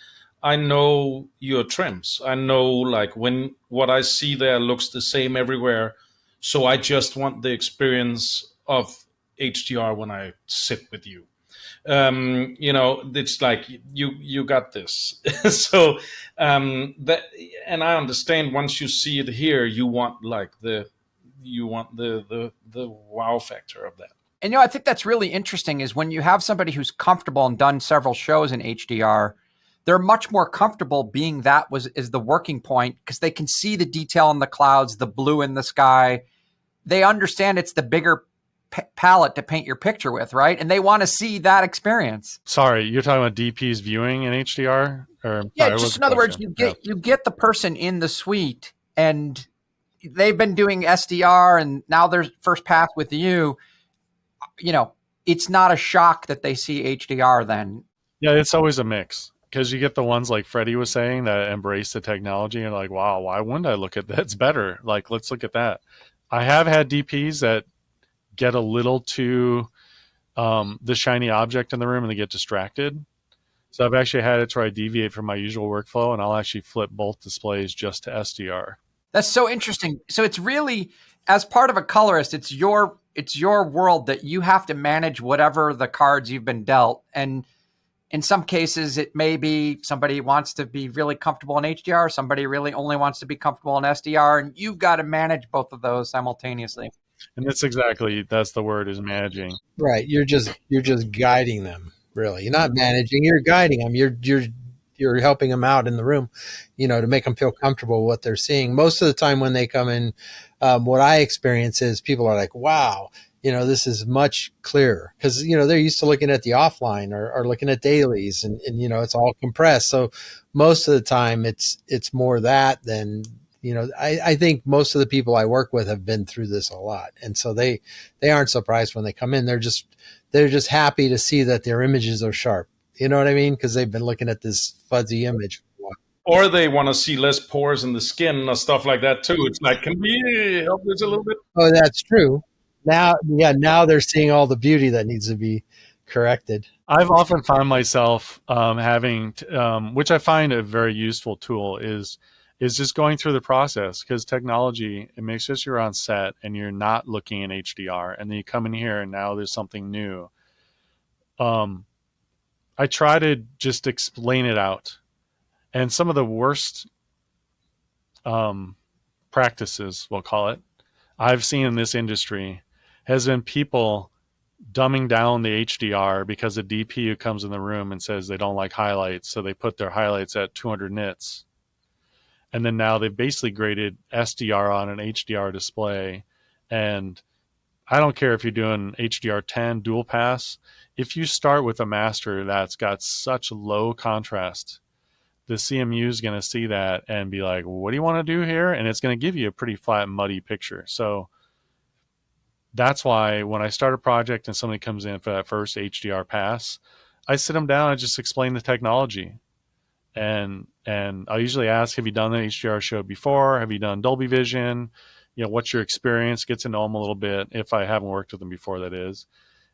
I know your trims. I know like when what I see there looks the same everywhere. So I just want the experience of HDR when I sit with you. It's like you got this. So that, and I understand once you see it here, you want like the wow factor of that. And I think that's really interesting is when you have somebody who's comfortable and done several shows in HDR, they're much more comfortable being is the working point because they can see the detail in the clouds, the blue in the sky. They understand it's the bigger palette to paint your picture with, right? And they want to see that experience. Sorry, you're talking about DP's viewing in HDR? Yeah, just in other words, you get the person in the suite and they've been doing SDR and now their first pass with you. It's not a shock that they see HDR then. Yeah, it's always a mix. Because you get the ones like Freddie was saying that embrace the technology and like, wow, why wouldn't I look at that? It's better. Like, let's look at that. I have had DPs that get a little too the shiny object in the room and they get distracted. So I've actually had it try to deviate from my usual workflow, and I'll actually flip both displays just to SDR. That's so interesting. So it's really, as part of a colorist, it's your world that you have to manage whatever the cards you've been dealt. And in some cases, it may be somebody wants to be really comfortable in HDR, somebody really only wants to be comfortable in SDR, and you've got to manage both of those simultaneously. And that's the word, is managing. Right. You're just guiding them, really. You're not managing, you're guiding them. You're helping them out in the room, to make them feel comfortable with what they're seeing. Most of the time when they come in, what I experience is people are like, wow, this is much clearer because, they're used to looking at the offline or looking at dailies and it's all compressed. So most of the time it's more that than, I think most of the people I work with have been through this a lot. And so they aren't surprised when they come in. They're just happy to see that their images are sharp. You know what I mean? Because they've been looking at this fuzzy image. Or they want to see less pores in the skin or stuff like that too. It's like, can we help this a little bit? Oh, that's true. Now they're seeing all the beauty that needs to be corrected. I've often found myself having, which I find a very useful tool, is just going through the process, because technology, it makes sure you're on set and you're not looking in HDR, and then you come in here and now there's something new. I try to just explain it out. And some of the worst practices, we'll call it, I've seen in this industry has been people dumbing down the HDR because a DP who comes in the room and says they don't like highlights, so they put their highlights at 200 nits. And then now they've basically graded SDR on an HDR display. And I don't care if you're doing HDR10 dual pass. If you start with a master that's got such low contrast, the CMU is going to see that and be like, what do you want to do here? And it's going to give you a pretty flat, muddy picture. So that's why when I start a project and somebody comes in for that first HDR pass, I sit them down and just explain the technology. And I'll usually ask, have you done an HDR show before? Have you done Dolby Vision? What's your experience? Get to know them a little bit, if I haven't worked with them before, that is.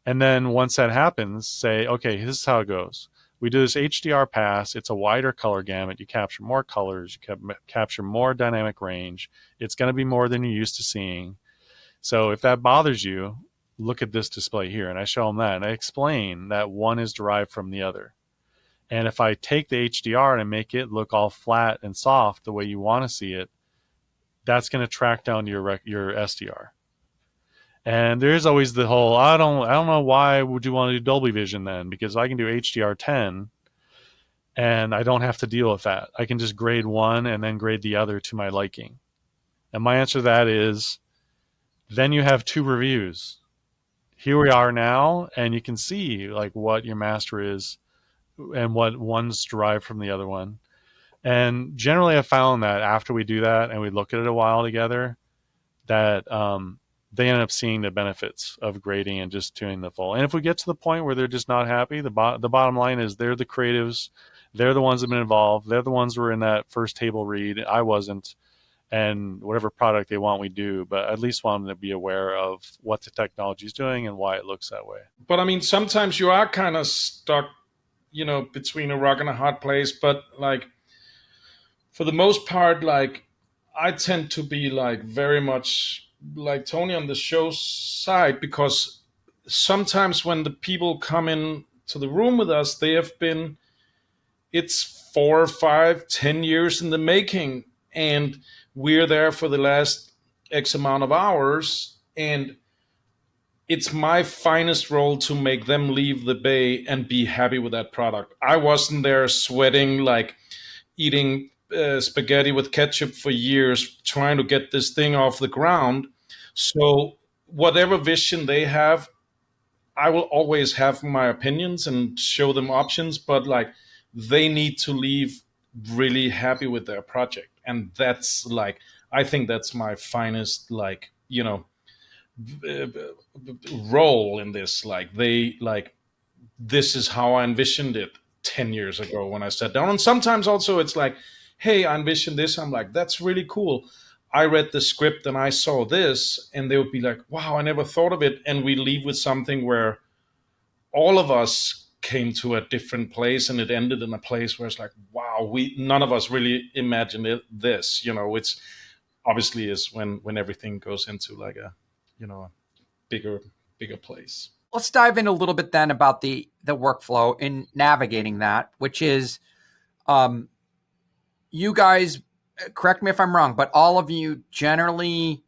And then once that happens, say, okay, this is how it goes. We do this HDR pass. It's a wider color gamut. You capture more colors. You capture more dynamic range. It's going to be more than you're used to seeing. So if that bothers you, look at this display here. And I show them that. And I explain that one is derived from the other. And if I take the HDR and make it look all flat and soft the way you want to see it, that's going to track down your SDR. And there's always the whole, I don't know, why would you want to do Dolby Vision then? Because I can do HDR10 and I don't have to deal with that. I can just grade one and then grade the other to my liking. And my answer to that is, then you have two reviews. here we are now, and you can see like what your master is and what one's derived from the other one. And generally I found that after we do that and we look at it a while together, that they end up seeing the benefits of grading and just tuning the full. And if we get to the point where they're just not happy, the bottom line is they're the creatives. They're the ones that have been involved. They're the ones who were in that first table read. I wasn't. And whatever product they want, we do. But at least want them to be aware of what the technology is doing and why it looks that way. But I mean, sometimes you are kind of stuck, between a rock and a hard place. But like, for the most part, like, I tend to be like very much like Tony on the show side, because sometimes when the people come in to the room with us, it's 4, 5, 10 years in the making, and we're there for the last X amount of hours, and it's my finest role to make them leave the bay and be happy with that product. I wasn't there sweating, like eating spaghetti with ketchup for years, trying to get this thing off the ground. So whatever vision they have, I will always have my opinions and show them options, but like, they need to leave really happy with their project. And that's like, I think that's my finest, like, role in this. Like, this is how I envisioned it 10 years ago when I sat down. And sometimes also it's like, hey, I envisioned this. I'm like, that's really cool. I read the script and I saw this, and they would be like, wow, I never thought of it. And we leave with something where all of us came to a different place, and it ended in a place where it's like, wow, none of us really imagined this. It's obviously is when everything goes into like a bigger place. Let's dive in a little bit then about the workflow in navigating that, which is you guys, correct me if I'm wrong, but all of you generally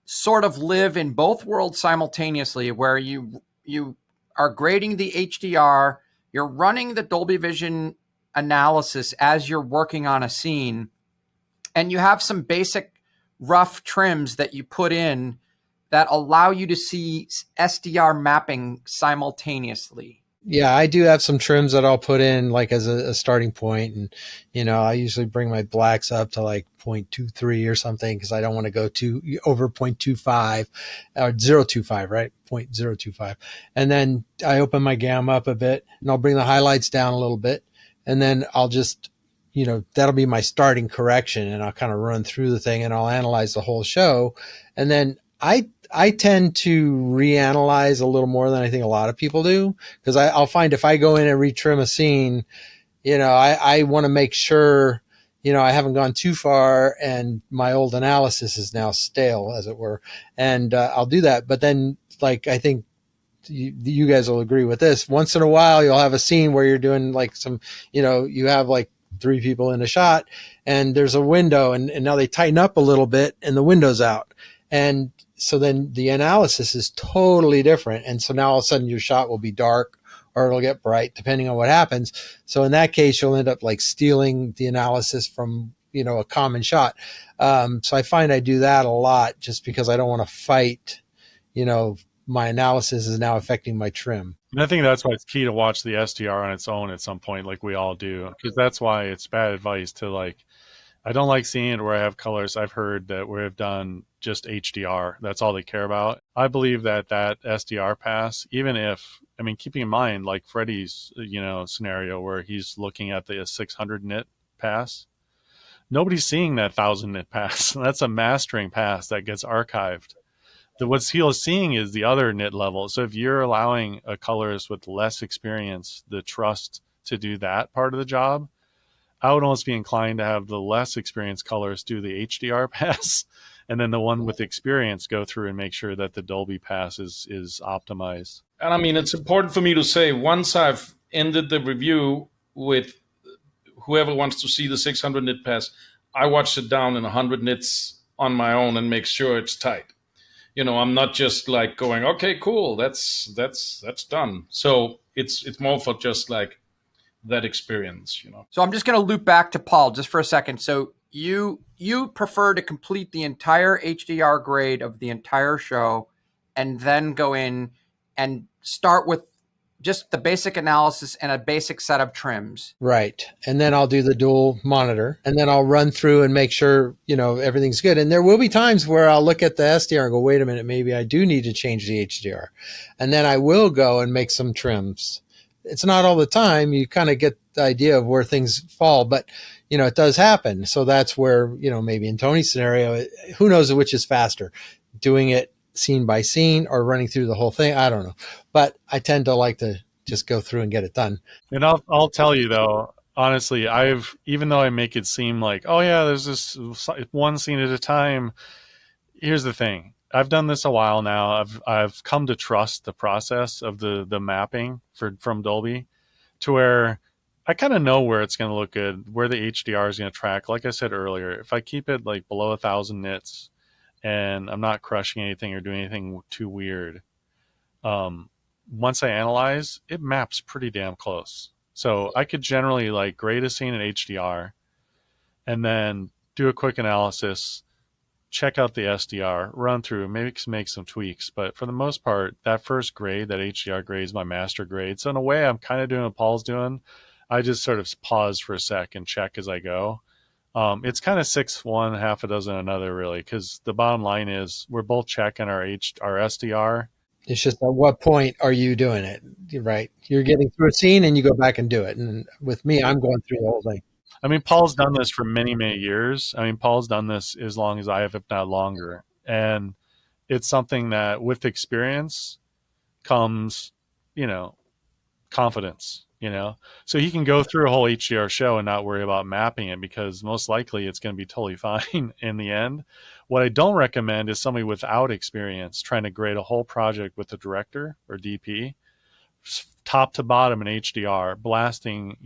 sort of live in both worlds simultaneously, where you are grading the HDR, you're running the Dolby Vision analysis as you're working on a scene, and you have some basic rough trims that you put in that allow you to see SDR mapping simultaneously. Yeah, I do have some trims that I'll put in like as a starting point. And, I usually bring my blacks up to like 0.23 or something, because I don't want to go over 0.25 or 0.25, right? 0.025. And then I open my gamma up a bit, and I'll bring the highlights down a little bit. And then I'll just, that'll be my starting correction, and I'll kind of run through the thing and I'll analyze the whole show. And then I tend to reanalyze a little more than I think a lot of people do, because I'll find if I go in and retrim a scene, I want to make sure, I haven't gone too far and my old analysis is now stale, as it were. And I'll do that. But then, like, I think you guys will agree with this. Once in a while, you'll have a scene where you're doing like some, you have like 3 people in a shot, and there's a window, and now they tighten up a little bit and the window's out. And so then the analysis is totally different. And so now all of a sudden your shot will be dark, or it'll get bright depending on what happens. So in that case, you'll end up like stealing the analysis from, a common shot. So I find I do that a lot, just because I don't want to fight, my analysis is now affecting my trim. And I think that's why it's key to watch the SDR on its own at some point, like we all do, because that's why it's bad advice to like, I don't like seeing it where I have colors. I've heard that we've done just HDR. That's all they care about. I believe that SDR pass, even if, keeping in mind like Freddie's, scenario where he's looking at the 600 nit pass, nobody's seeing that 1000 nit pass. That's a mastering pass that gets archived. What Seal is seeing is the other nit level. So if you're allowing a colorist with less experience the trust to do that part of the job, I would almost be inclined to have the less experienced colorist do the HDR pass, and then the one with experience go through and make sure that the Dolby pass is optimized. And it's important for me to say, once I've ended the review with whoever wants to see the 600 nit pass, I watch it down in 100 nits on my own and make sure it's tight. I'm not just like going, okay, cool, that's done. So it's more for just like that experience, So I'm just going to loop back to Paul just for a second. So you prefer to complete the entire HDR grade of the entire show and then go in and start with just the basic analysis and a basic set of trims. Right. And then I'll do the dual monitor, and then I'll run through and make sure, everything's good. And there will be times where I'll look at the SDR and go, wait a minute, maybe I do need to change the HDR. And then I will go and make some trims. It's not all the time. You kind of get the idea of where things fall, but it does happen. So that's where, maybe in Tony's scenario, who knows which is faster, doing it scene by scene or running through the whole thing. I don't know, but I tend to like to just go through and get it done. And I'll tell you though, honestly, even though I make it seem like, oh yeah, there's this one scene at a time. Here's the thing. I've done this a while now. I've come to trust the process of the mapping from Dolby, to where I kind of know where it's going to look good, where the HDR is going to track. Like I said earlier, if I keep it like below 1,000 nits and I'm not crushing anything or doing anything too weird, once I analyze, it maps pretty damn close. So I could generally like grade a scene in HDR and then do a quick analysis, check out the SDR, run through, maybe make some tweaks. But for the most part, that first grade, that HDR grade, is my master grade. So in a way, I'm kind of doing what Paul's doing. I just sort of pause for a sec and check as I go. It's kind of 6 one, half a dozen another, really, because the bottom line is we're both checking our SDR. It's just at what point are you doing it, right? You're getting through a scene and you go back and do it. And with me, I'm going through the whole thing. I mean, Paul's done this for many, many years. I mean, Paul's done this as long as I have, if not longer. And it's something that with experience comes, confidence, So he can go through a whole HDR show and not worry about mapping it, because most likely it's going to be totally fine in the end. What I don't recommend is somebody without experience trying to grade a whole project with the director or DP, top to bottom in HDR, blasting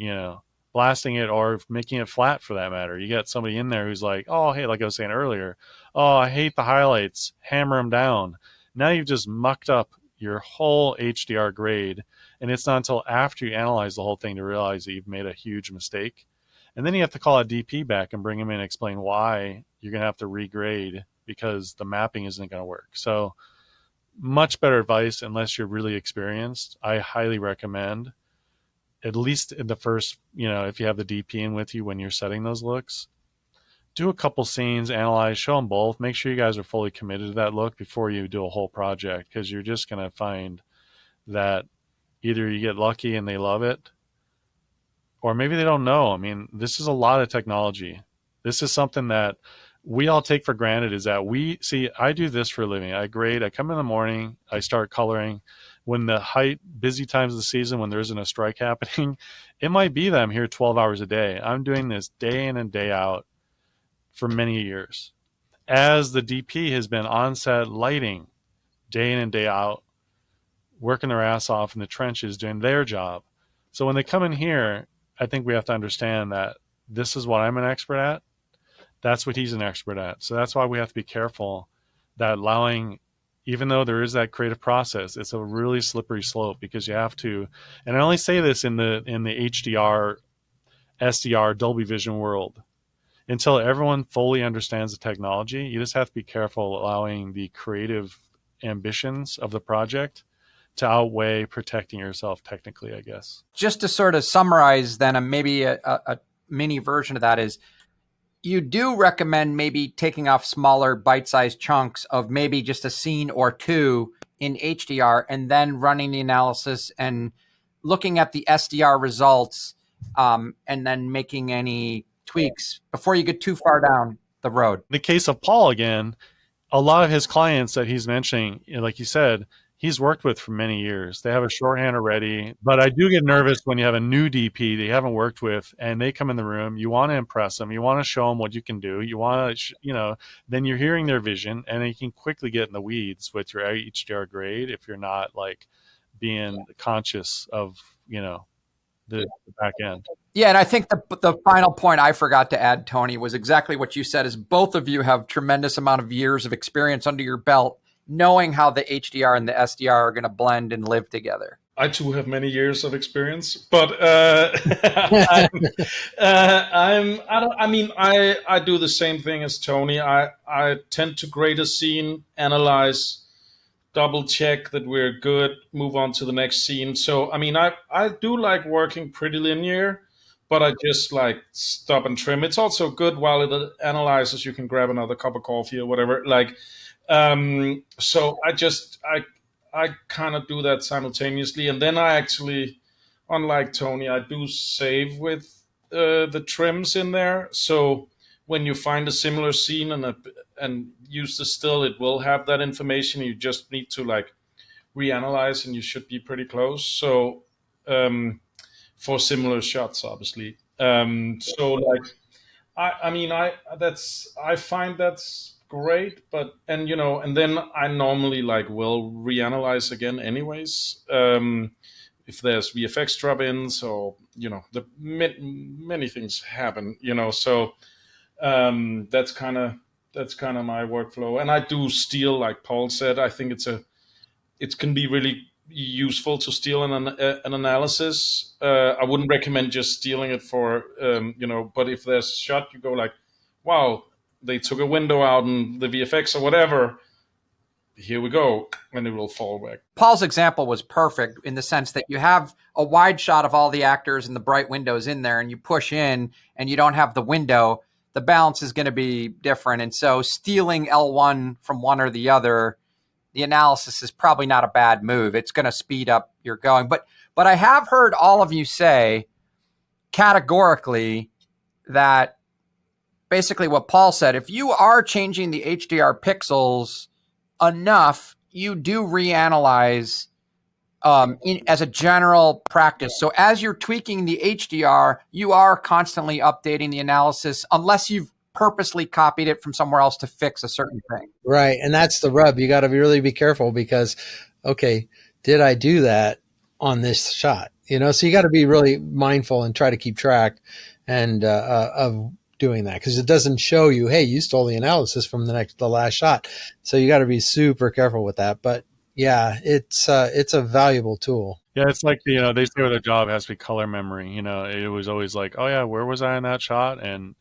it or making it flat for that matter. You get somebody in there who's like, oh, hey, like I was saying earlier, oh, I hate the highlights, hammer them down. Now you've just mucked up your whole HDR grade. And it's not until after you analyze the whole thing to realize that you've made a huge mistake. And then you have to call a DP back and bring him in and explain why you're going to have to regrade because the mapping isn't going to work. So much better advice, unless you're really experienced. I highly recommend, at least in the first, if you have the DP in with you when you're setting those looks, do a couple scenes, analyze, show them both. Make sure you guys are fully committed to that look before you do a whole project, because you're just going to find that either you get lucky and they love it, or maybe they don't know. I mean, this is a lot of technology. This is something that we all take for granted, is that I do this for a living. I grade, I come in the morning, I start coloring. When the busy times of the season, when there isn't a strike happening, it might be that I'm here 12 hours a day. I'm doing this day in and day out for many years. As the DP has been on set lighting day in and day out, working their ass off in the trenches doing their job. So when they come in here, I think we have to understand that this is what I'm an expert at. That's what he's an expert at. So that's why we have to be careful that allowing, even though there is that creative process, it's a really slippery slope, because you have to, and I only say this in the HDR, SDR, Dolby Vision world, until everyone fully understands the technology, you just have to be careful allowing the creative ambitions of the project to outweigh protecting yourself technically, I guess. Just to sort of summarize then, maybe a mini version of that is, you do recommend maybe taking off smaller bite-sized chunks of maybe just a scene or two in HDR, and then running the analysis and looking at the SDR results, and then making any tweaks before you get too far down the road. In the case of Paul, again, a lot of his clients that he's mentioning, like you said, he's worked with for many years. They have a shorthand already. But I do get nervous when you have a new DP that you haven't worked with and they come in the room. You want to impress them. You want to show them what you can do. You want to, then you're hearing their vision, and you can quickly get in the weeds with your HDR grade if you're not like being conscious of, the back end. Yeah, and I think the final point I forgot to add, Tony, was exactly what you said, is both of you have tremendous amount of years of experience under your belt, knowing how the HDR and the SDR are going to blend and live together. I too have many years of experience, but I do the same thing as Tony. I tend to grade a scene, analyze, double check that we're good, move on to the next scene. So, I mean, I do like working pretty linear, but I just like stop and trim. It's also good while it analyzes, you can grab another cup of coffee or whatever. Like, so I kind of do that simultaneously. And then I actually, unlike Tony, I do save with the trims in there. So when you find a similar scene and use the still, it will have that information. You just need to like reanalyze, and you should be pretty close. So for similar shots, obviously. So like I mean I find that's great, but and then I normally like will reanalyze again anyways. If there's VFX drop-ins or the many things happen, so that's kind of my workflow. And I do steal, like Paul said. I think it can be really useful to steal an analysis. I wouldn't recommend just stealing it for but if there's a shot you go like, wow, they took a window out in the VFX or whatever, here we go, and it will fall back. Paul's example was perfect in the sense that you have a wide shot of all the actors and the bright windows in there, and you push in and you don't have the window, the balance is going to be different. And so stealing L1 from one or the other, the analysis is probably not a bad move. It's going to speed up your going. But I have heard all of you say categorically that basically what Paul said, if you are changing the HDR pixels enough, you do reanalyze as a general practice. So as you're tweaking the HDR, you are constantly updating the analysis unless you've purposely copied it from somewhere else to fix a certain thing. Right. And that's the rub. You got to really be careful because, okay, did I do that on this shot? So you got to be really mindful and try to keep track and of doing that, because it doesn't show you, hey, you stole the analysis from the last shot. So you got to be super careful with that. But yeah, it's a valuable tool. Yeah, it's like they say with a job has to be color memory. It was always like, oh yeah, where was I in that shot? And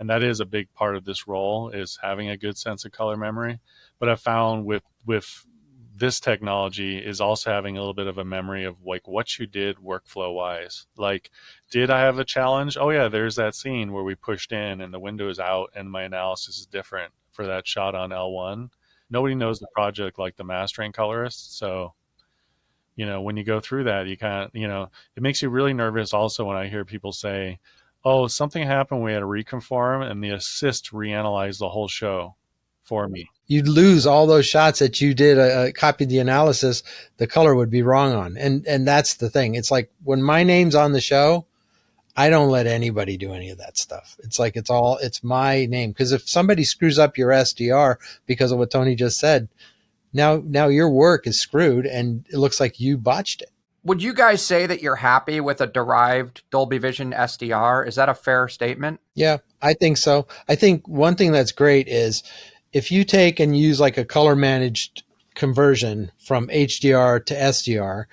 that is a big part of this role, is having a good sense of color memory. But I found with this technology is also having a little bit of a memory of like what you did workflow wise. Like, did I have a challenge? Oh yeah, there's that scene where we pushed in and the window is out and my analysis is different for that shot on L1. Nobody knows the project like the mastering colorist. So, when you go through that, you kind of, it makes you really nervous also when I hear people say, oh, something happened, we had to reconform, and the assist reanalyzed the whole show for me. You'd lose all those shots that you did, copied the analysis, the color would be wrong on. And that's the thing. It's like when my name's on the show, I don't let anybody do any of that stuff. It's like it's my name. Because if somebody screws up your SDR because of what Tony just said, now your work is screwed and it looks like you botched it. Would you guys say that you're happy with a derived Dolby Vision SDR? Is that a fair statement? Yeah, I think so. I think one thing that's great is if you take and use like a color managed conversion from HDR to SDR,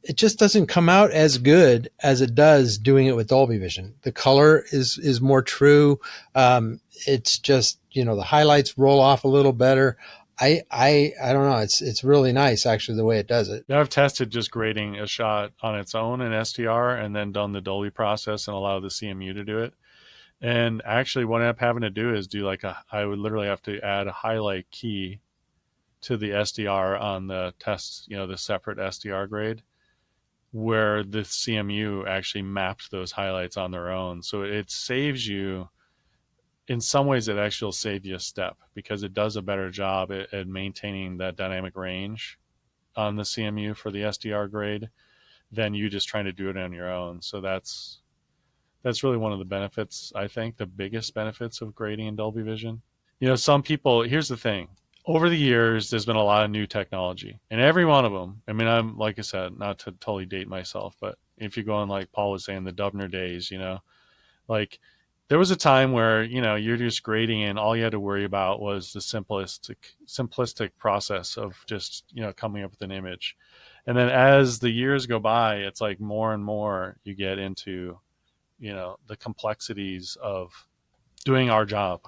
it just doesn't come out as good as it does doing it with Dolby Vision. The color is more true. It's just, the highlights roll off a little better. I don't know. It's really nice actually the way it does it. Yeah, I've tested just grading a shot on its own in SDR and then done the Dolby process and allow the CMU to do it. And actually what I end up having to do is I would literally have to add a highlight key to the SDR on the test, the separate SDR grade, where the CMU actually mapped those highlights on their own. So it saves you, in some ways it actually will save you a step because it does a better job at maintaining that dynamic range on the CMU for the SDR grade than you just trying to do it on your own. So that's really one of the benefits, I think, the biggest benefits of grading in Dolby Vision. Some people, here's the thing. Over the years, there's been a lot of new technology. And every one of them, I mean, I'm, like I said, not to totally date myself, but if you go on, like Paul was saying, the Dubner days, like there was a time where, you're just grading and all you had to worry about was the simplistic process of just, coming up with an image. And then as the years go by, it's like more and more you get into, the complexities of doing our job.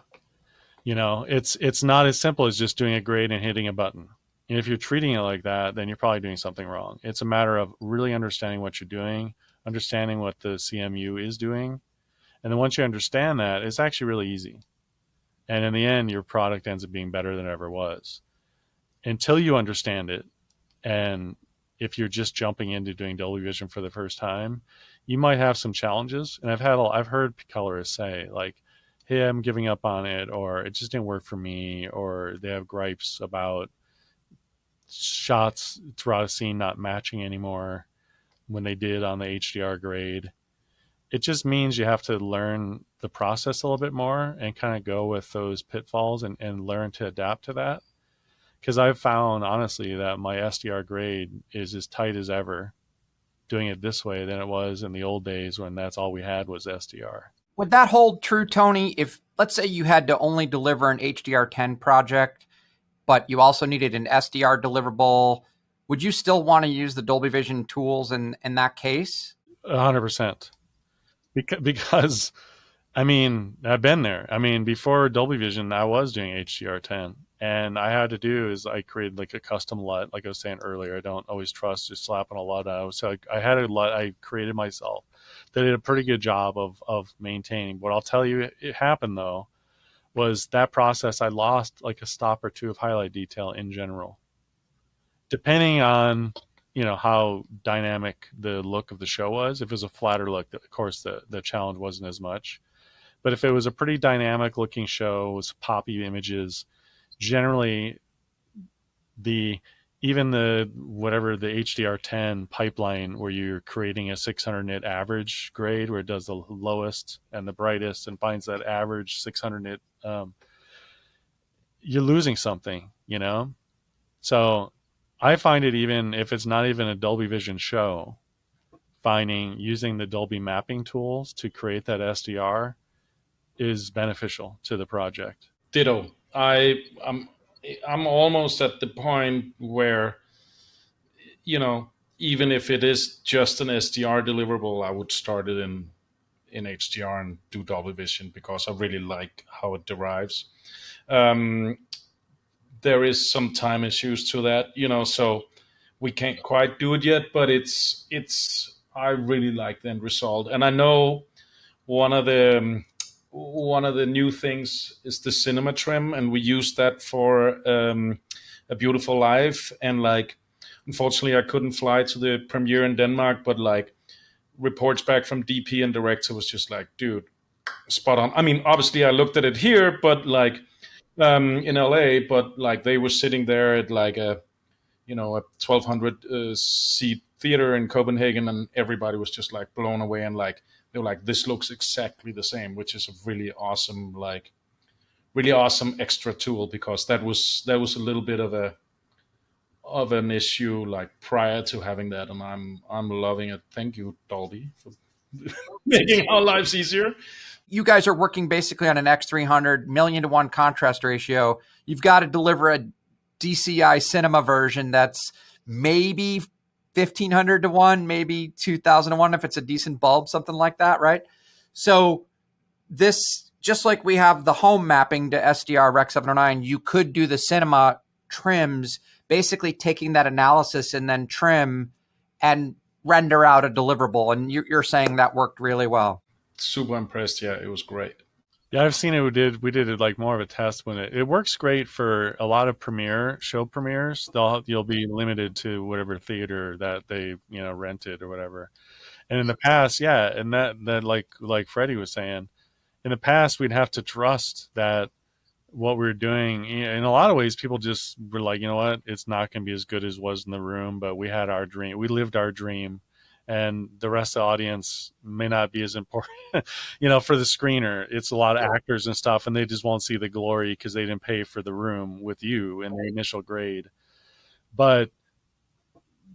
It's not as simple as just doing a grade and hitting a button. And if you're treating it like that, then you're probably doing something wrong. It's a matter of really understanding what you're doing, understanding what the CMU is doing. And then once you understand that, it's actually really easy. And in the end, your product ends up being better than it ever was. Until you understand it, and if you're just jumping into doing Dolby Vision for the first time, you might have some challenges. And I've heard colorists say like, "Hey, I'm giving up on it," or "It just didn't work for me," or they have gripes about shots throughout a scene not matching anymore when they did on the HDR grade. It just means you have to learn the process a little bit more and kind of go with those pitfalls and learn to adapt to that. Because I've found, honestly, that my SDR grade is as tight as ever doing it this way than it was in the old days when that's all we had was SDR. Would that hold true, Tony, if, let's say, you had to only deliver an HDR10 project, but you also needed an SDR deliverable? Would you still want to use the Dolby Vision tools in that case? 100%. Because I mean, I've been there. I mean, before Dolby Vision, I was doing HDR10. And I had to do is I created like a custom LUT, like I was saying earlier. I don't always trust just slapping a LUT out. So I had a LUT I created myself that did a pretty good job of maintaining. What I'll tell you, it happened though, was that process I lost like a stop or two of highlight detail in general. Depending on how dynamic the look of the show was. If it was a flatter look, of course the challenge wasn't as much. But if it was a pretty dynamic looking show with poppy images, generally even the HDR10 pipeline where you're creating a 600 nit average grade where it does the lowest and the brightest and finds that average 600 nit, you're losing something, So I find it, even if it's not even a Dolby Vision show, using the Dolby mapping tools to create that SDR is beneficial to the project. Ditto. I'm almost at the point where, even if it is just an SDR deliverable, I would start it in HDR and do Dolby Vision because I really like how it derives. There is some time issues to that, so we can't quite do it yet, but I really like the end result. And I know one of the new things is the cinema trim, and we use that for A Beautiful Life. And like, unfortunately, I couldn't fly to the premiere in Denmark, but like, reports back from DP and director was just like, dude, spot on. I mean, obviously, I looked at it here, but like in LA, but like they were sitting there at like a 1,200 seat theater in Copenhagen, and everybody was just like blown away, and like they were like, this looks exactly the same, which is a really awesome extra tool, because that was a little bit of an issue like prior to having that, and I'm loving it. Thank you, Dolby, for making our lives easier. You guys are working basically on an X300 1,000,000-to-1 contrast ratio. You've got to deliver a DCI cinema version that's maybe 1,500-to-1, maybe 2,000-to-1 if it's a decent bulb, something like that, right? So this, just like we have the home mapping to SDR Rec 709, you could do the cinema trims, basically taking that analysis and then trim and render out a deliverable. And you're saying that worked really well. Super impressed. Yeah, it was great. Yeah, I've seen it. We did it like more of a test when it works great for a lot of show premieres. You'll be limited to whatever theater that they rented or whatever. And in the past, yeah, and that like Freddie was saying, in the past we'd have to trust that what we were doing. In a lot of ways, people just were like, you know what, it's not going to be as good as was in the room, but we had our dream, we lived our dream. And the rest of the audience may not be as important, for the screener. It's a lot of actors and stuff, and they just won't see the glory because they didn't pay for the room with you in the initial grade. But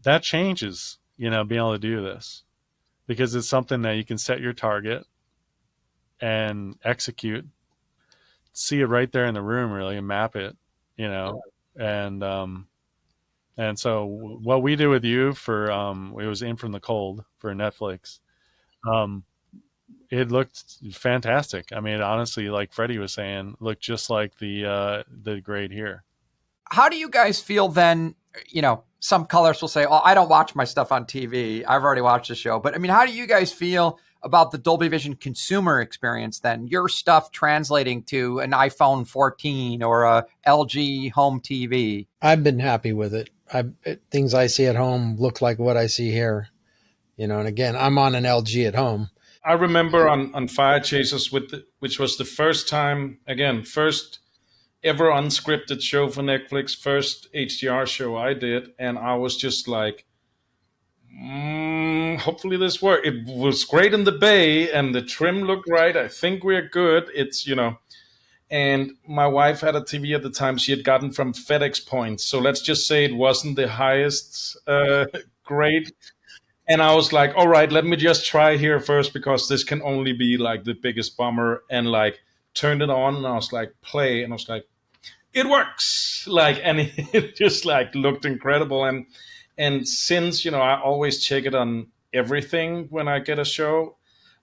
that changes, being able to do this, because it's something that you can set your target and execute, see it right there in the room, really, and map it, And so what we did with you for it was In From the Cold for Netflix. it looked fantastic. I mean, honestly, like Freddie was saying, looked just like the grade here. How do you guys feel then? Some colorists will say, "Oh, I don't watch my stuff on TV. I've already watched the show." But I mean, how do you guys feel about the Dolby Vision consumer experience then? Your stuff translating to an iPhone 14 or a LG home TV? I've been happy with it. Things I see at home look like what I see here. And again, I'm on an LG at home. I remember on Fire Chasers, which was the first ever unscripted show for Netflix, first HDR show I did, and I was just like, hopefully this works. It was great in the bay, and the trim looked right. I think we're good. It's, and my wife had a TV at the time she had gotten from FedEx Points, so let's just say it wasn't the highest grade. And I was like, all right, let me just try here first, because this can only be like the biggest bummer. And like turned it on, and I was like, play, and I was like, it works. Like, and it just like looked incredible. And since, I always check it on everything when I get a show.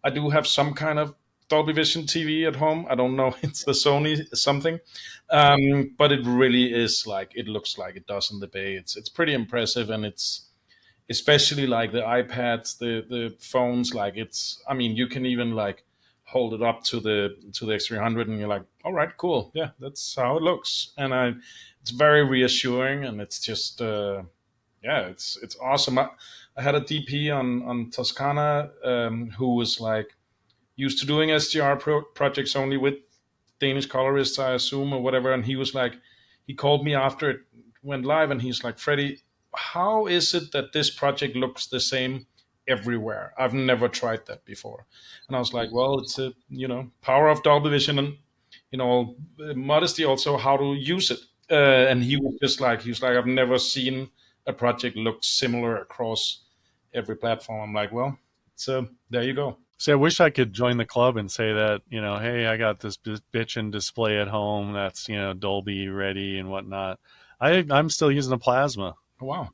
I do have some kind of Dolby Vision TV at home. I don't know, it's the Sony something. But it really is like, it looks like it does in the bay. It's pretty impressive, and it's, especially like the iPads, the phones, like you can even like hold it up to the X300, and you're like, all right, cool. Yeah, that's how it looks. And it's very reassuring, and it's just, it's awesome. I had a DP on Toscana who was like used to doing SDR projects only with Danish colorists, I assume, or whatever. And he was like, he called me after it went live, and he's like, Freddie, how is it that this project looks the same everywhere? I've never tried that before. And I was like, well, it's a, power of Dolby Vision, and, modesty also, how to use it. And he was like, I've never seen a project look similar across every platform. I'm like, well, so there you go. So I wish I could join the club and say that, hey, I got this bitchin' display at home that's, Dolby ready and whatnot. I'm still using a plasma. Wow.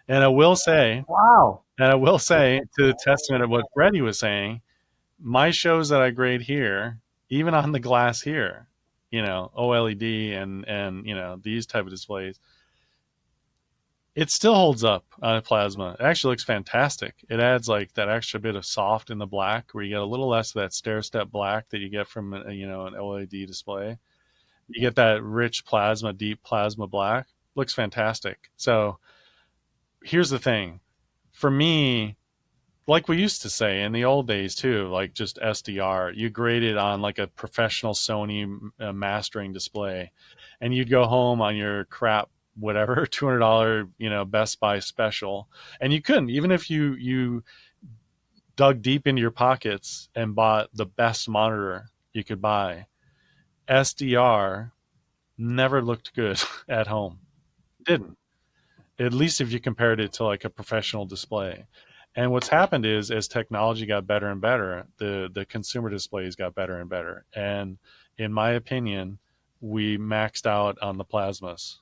And I will say, wow. And I will say, to the testament of what Freddie was saying, my shows that I grade here, even on the glass here, OLED and these type of displays, it still holds up on a plasma. It actually looks fantastic. It adds like that extra bit of soft in the black, where you get a little less of that stair-step black that you get from an OLED display. You get that rich plasma, deep plasma black. Looks fantastic. So here's the thing. For me, like we used to say in the old days too, like just SDR, you graded on like a professional Sony mastering display, and you'd go home on your crap, whatever, $200, Best Buy special. And you couldn't, even if you dug deep into your pockets and bought the best monitor you could buy, SDR never looked good at home. Didn't. At least if you compared it to like a professional display. And what's happened is, as technology got better and better, the consumer displays got better and better. And in my opinion, we maxed out on the plasmas.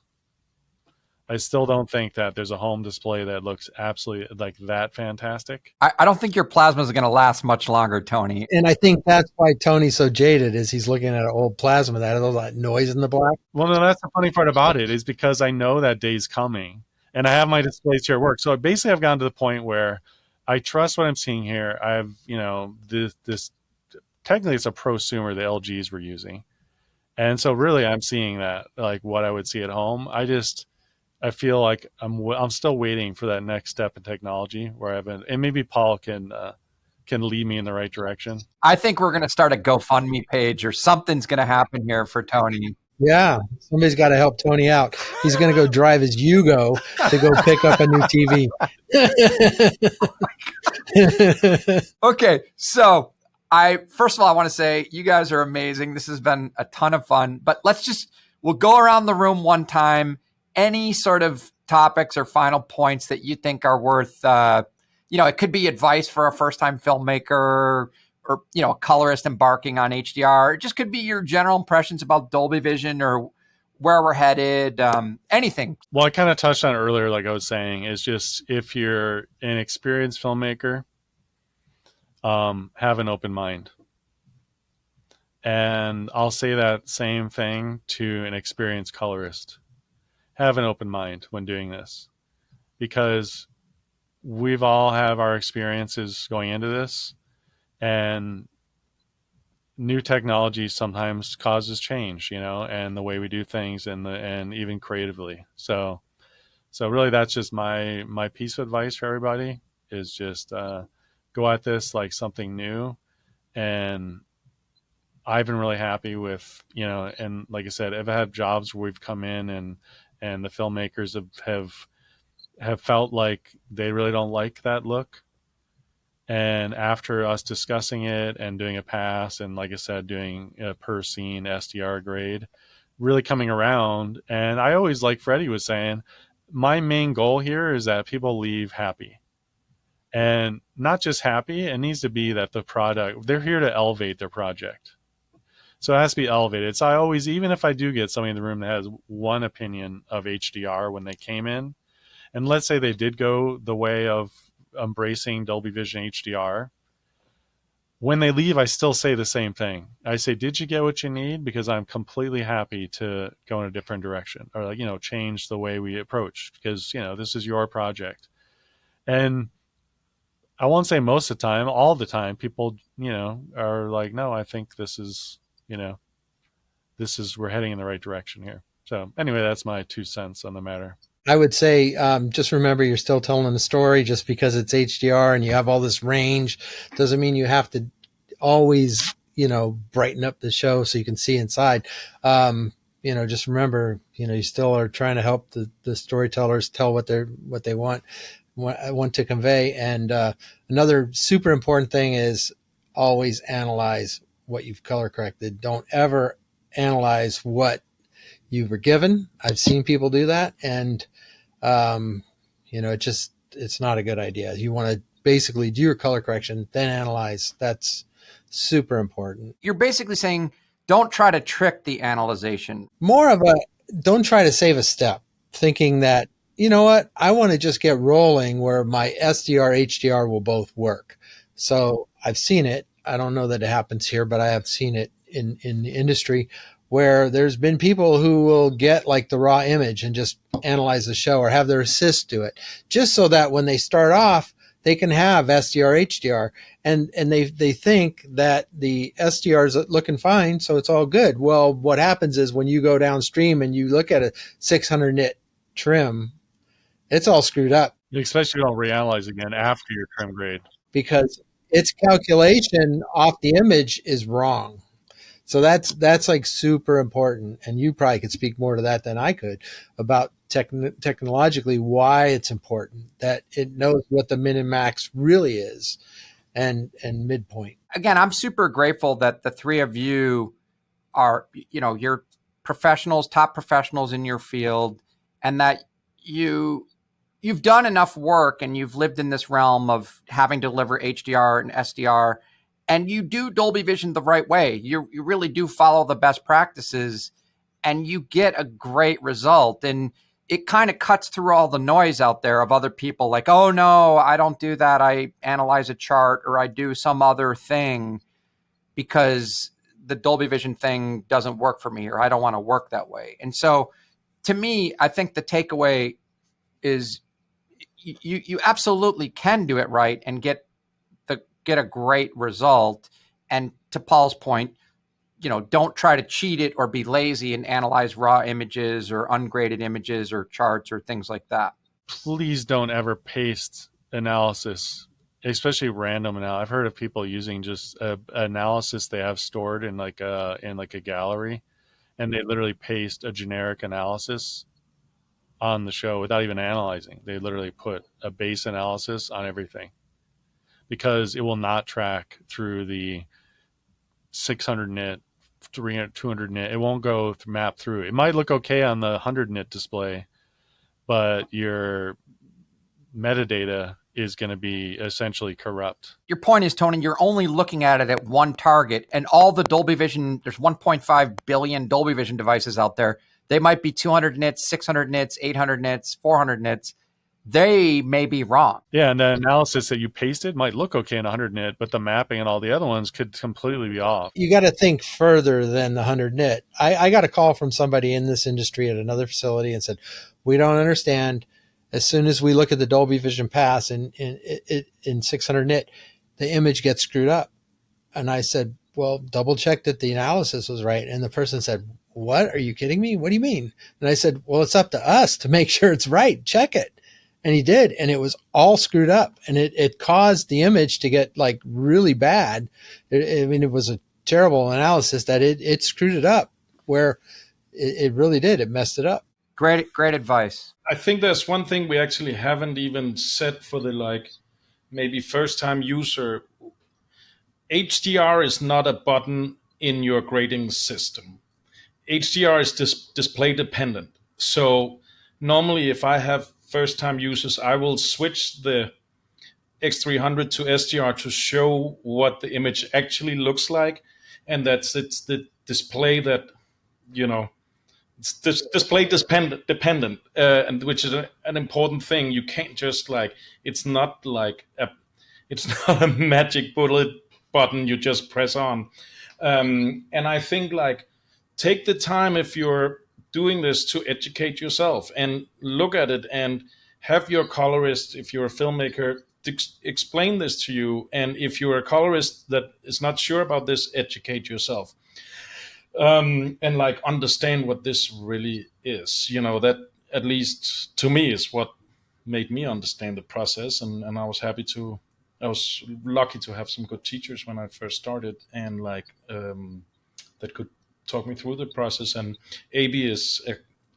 I still don't think that there's a home display that looks absolutely like that fantastic. I don't think your plasma is going to last much longer, Tony. And I think that's why Tony's so jaded, is he's looking at an old plasma that has all that noise in the black. Well, no, that's the funny part about it, is because I know that day's coming, and I have my displays here at work. So basically I've gotten to the point where I trust what I'm seeing here. I have, this technically it's a prosumer the LGs were using. And so really I'm seeing that, like what I would see at home. I feel like I'm still waiting for that next step in technology where and maybe Paul can lead me in the right direction. I think we're going to start a GoFundMe page, or something's going to happen here for Tony. Yeah, somebody's got to help Tony out. He's going to go drive his Yugo to go pick up a new TV. Okay, so first of all, I want to say you guys are amazing. This has been a ton of fun, but we'll go around the room one time. Any sort of topics or final points that you think are worth, it could be advice for a first-time filmmaker, or, a colorist embarking on HDR. It just could be your general impressions about Dolby Vision or where we're headed, anything. Well, I kind of touched on it earlier, like I was saying, is just if you're an experienced filmmaker, have an open mind. And I'll say that same thing to an experienced colorist. Have an open mind when doing this, because we've all have our experiences going into this, and new technology sometimes causes change, and the way we do things, and even creatively. So really that's just my piece of advice for everybody, is just go at this like something new. And I've been really happy with, and like I said, I've had jobs where we've come in and the filmmakers have felt like they really don't like that look. And after us discussing it and doing a pass, and like I said, doing a per scene SDR grade, really coming around. And I always, like Freddie was saying, my main goal here is that people leave happy. And not just happy, it needs to be that the product, they're here to elevate their project. So it has to be elevated. So I always, even if I do get somebody in the room that has one opinion of HDR when they came in, and let's say they did go the way of embracing Dolby Vision HDR, when they leave, I still say the same thing. I say, did you get what you need? Because I'm completely happy to go in a different direction, or change the way we approach, because, this is your project. And I won't say most of the time, all the time, people, are like, no, I think this is, we're heading in the right direction here. So anyway, that's my 2 cents on the matter. I would say, just remember, you're still telling a story. Just because it's HDR and you have all this range doesn't mean you have to always, brighten up the show so you can see inside. Just remember, you still are trying to help the storytellers tell what they want to convey. And another super important thing is always analyze what you've color corrected. Don't ever analyze what you were given. I've seen people do that, and it's not a good idea. You want to basically do your color correction, then analyze. That's super important. You're basically saying don't try to trick the analyzation. More of a, don't try to save a step, thinking that, you know what, I want to just get rolling where my SDR, HDR will both work. So I've seen it. I don't know that it happens here, but I have seen it in the industry, where there's been people who will get like the raw image and just analyze the show, or have their assist do it, just so that when they start off, they can have SDR, HDR, and they think that the SDR is looking fine, so it's all good. Well, what happens is when you go downstream and you look at a 600 nit trim, it's all screwed up. Especially if you don't reanalyze again after your trim grade, because its calculation off the image is wrong. So that's like super important. And you probably could speak more to that than I could, about technologically why it's important that it knows what the min and max really is, and midpoint. Again, I'm super grateful that the three of you are, you're professionals, top professionals in your field, and that you've done enough work and you've lived in this realm of having to deliver HDR and SDR, and you do Dolby Vision the right way. You really do follow the best practices, and you get a great result. And it kind of cuts through all the noise out there of other people like, oh no, I don't do that. I analyze a chart, or I do some other thing because the Dolby Vision thing doesn't work for me, or I don't want to work that way. And so to me, I think the takeaway is you absolutely can do it right and get a great result. And to Paul's point, don't try to cheat it or be lazy and analyze raw images or ungraded images or charts or things like that. Please don't ever paste analysis, especially random analysis. I've heard of people using just analysis they have stored in like a gallery, and they literally paste a generic analysis on the show without even analyzing. They literally put a base analysis on everything, because it will not track through the 600 nit, 300, 200 nit. It won't go map through. It might look okay on the 100 nit display, but your metadata is going to be essentially corrupt. Your point is, Tony, you're only looking at it at one target, and all the Dolby Vision, there's 1.5 billion Dolby Vision devices out there. They might be 200 nits, 600 nits, 800 nits, 400 nits. they may be wrong. Yeah, and the analysis that you pasted might look okay in 100 nit, but the mapping and all the other ones could completely be off. You got to think further than the 100 nit. I got a call from somebody in this industry at another facility and said, we don't understand. As soon as we look at the Dolby Vision pass in 600 nit, the image gets screwed up. And I said, well, double check that the analysis was right. And the person said, what? Are you kidding me? What do you mean? And I said, well, it's up to us to make sure it's right. Check it. And he did. And it was all screwed up. And it caused the image to get like really bad. It was a terrible analysis that it screwed it up where it really did. It messed it up. Great advice. I think there's one thing we actually haven't even said for the maybe first time user. HDR is not a button in your grading system. HDR is display dependent. So normally if I have first time users, I will switch the X300 to SDR to show what the image actually looks like. And it's the display that, it's display dependent, and which is an important thing. You can't just it's not a magic bullet button you just press on. And I think take the time if you're doing this to educate yourself and look at it and have your colorist, if you're a filmmaker, explain this to you. And if you're a colorist that is not sure about this, educate yourself. And understand what this really is. That at least to me is what made me understand the process. And I was lucky to have some good teachers when I first started and that could talk me through the process. And AB is an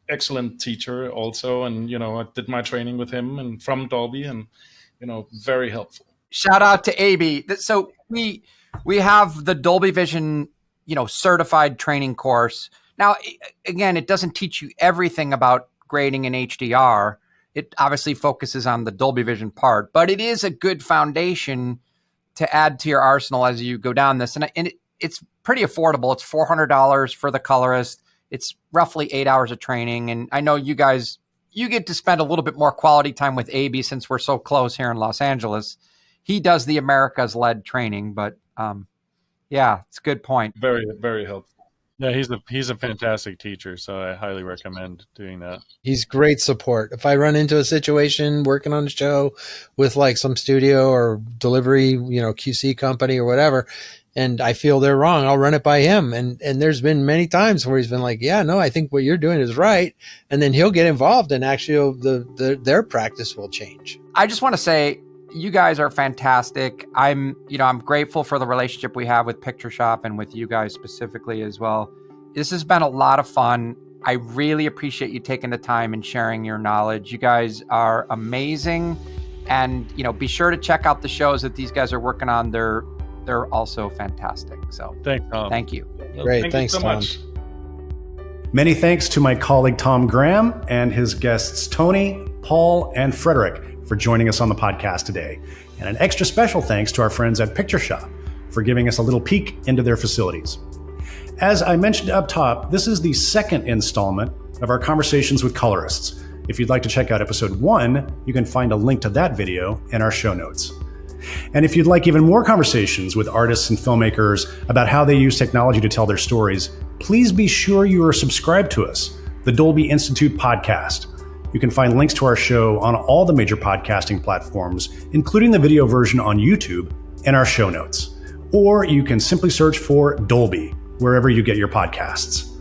excellent teacher also. And, I did my training with him and from Dolby and, very helpful. Shout out to AB. So we have the Dolby Vision, certified training course. Now, again, it doesn't teach you everything about grading in HDR. It obviously focuses on the Dolby Vision part, but it is a good foundation to add to your arsenal as you go down this. And it's pretty affordable. It's $400 for the colorist. It's roughly 8 hours of training. And I know you guys, you get to spend a little bit more quality time with AB since we're so close here in Los Angeles. He does the Americas-led training, but yeah, it's a good point. Very, very helpful. Yeah, he's a fantastic teacher, so I highly recommend doing that. He's great support. If I run into a situation working on a show with some studio or delivery, QC company or whatever, and I feel they're wrong, I'll run it by him. And there's been many times where he's been like, yeah, no, I think what you're doing is right. And then he'll get involved and actually their practice will change. I just want to say, you guys are fantastic. I'm grateful for the relationship we have with Picture Shop and with you guys specifically as well. This has been a lot of fun. I really appreciate you taking the time and sharing your knowledge. You guys are amazing. And, be sure to check out the shows that these guys are working on. They're also fantastic. So thanks, Tom. Thank you. Great. Thanks so Tom. much. Many thanks to my colleague Tom Graham and his guests Tony, Paul, and Frederick for joining us on the podcast today. And an extra special thanks to our friends at Picture Shop for giving us a little peek into their facilities. As I mentioned up top, this is the second installment of our conversations with colorists. If you'd like to check out episode 1, you can find a link to that video in our show notes. And if you'd like even more conversations with artists and filmmakers about how they use technology to tell their stories, please be sure you are subscribed to us, the Dolby Institute podcast. You can find links to our show on all the major podcasting platforms, including the video version on YouTube, in our show notes. Or you can simply search for Dolby wherever you get your podcasts.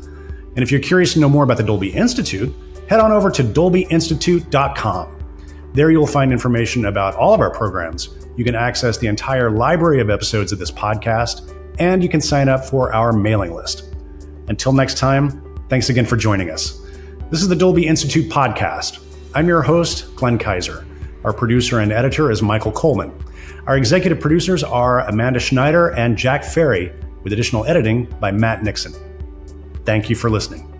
And if you're curious to know more about the Dolby Institute, head on over to dolbyinstitute.com. There you'll find information about all of our programs. You can access the entire library of episodes of this podcast, and you can sign up for our mailing list. Until next time, thanks again for joining us. This is the Dolby Institute podcast. I'm your host, Glenn Kaiser. Our producer and editor is Michael Coleman. Our executive producers are Amanda Schneider and Jack Ferry, with additional editing by Matt Nixon. Thank you for listening.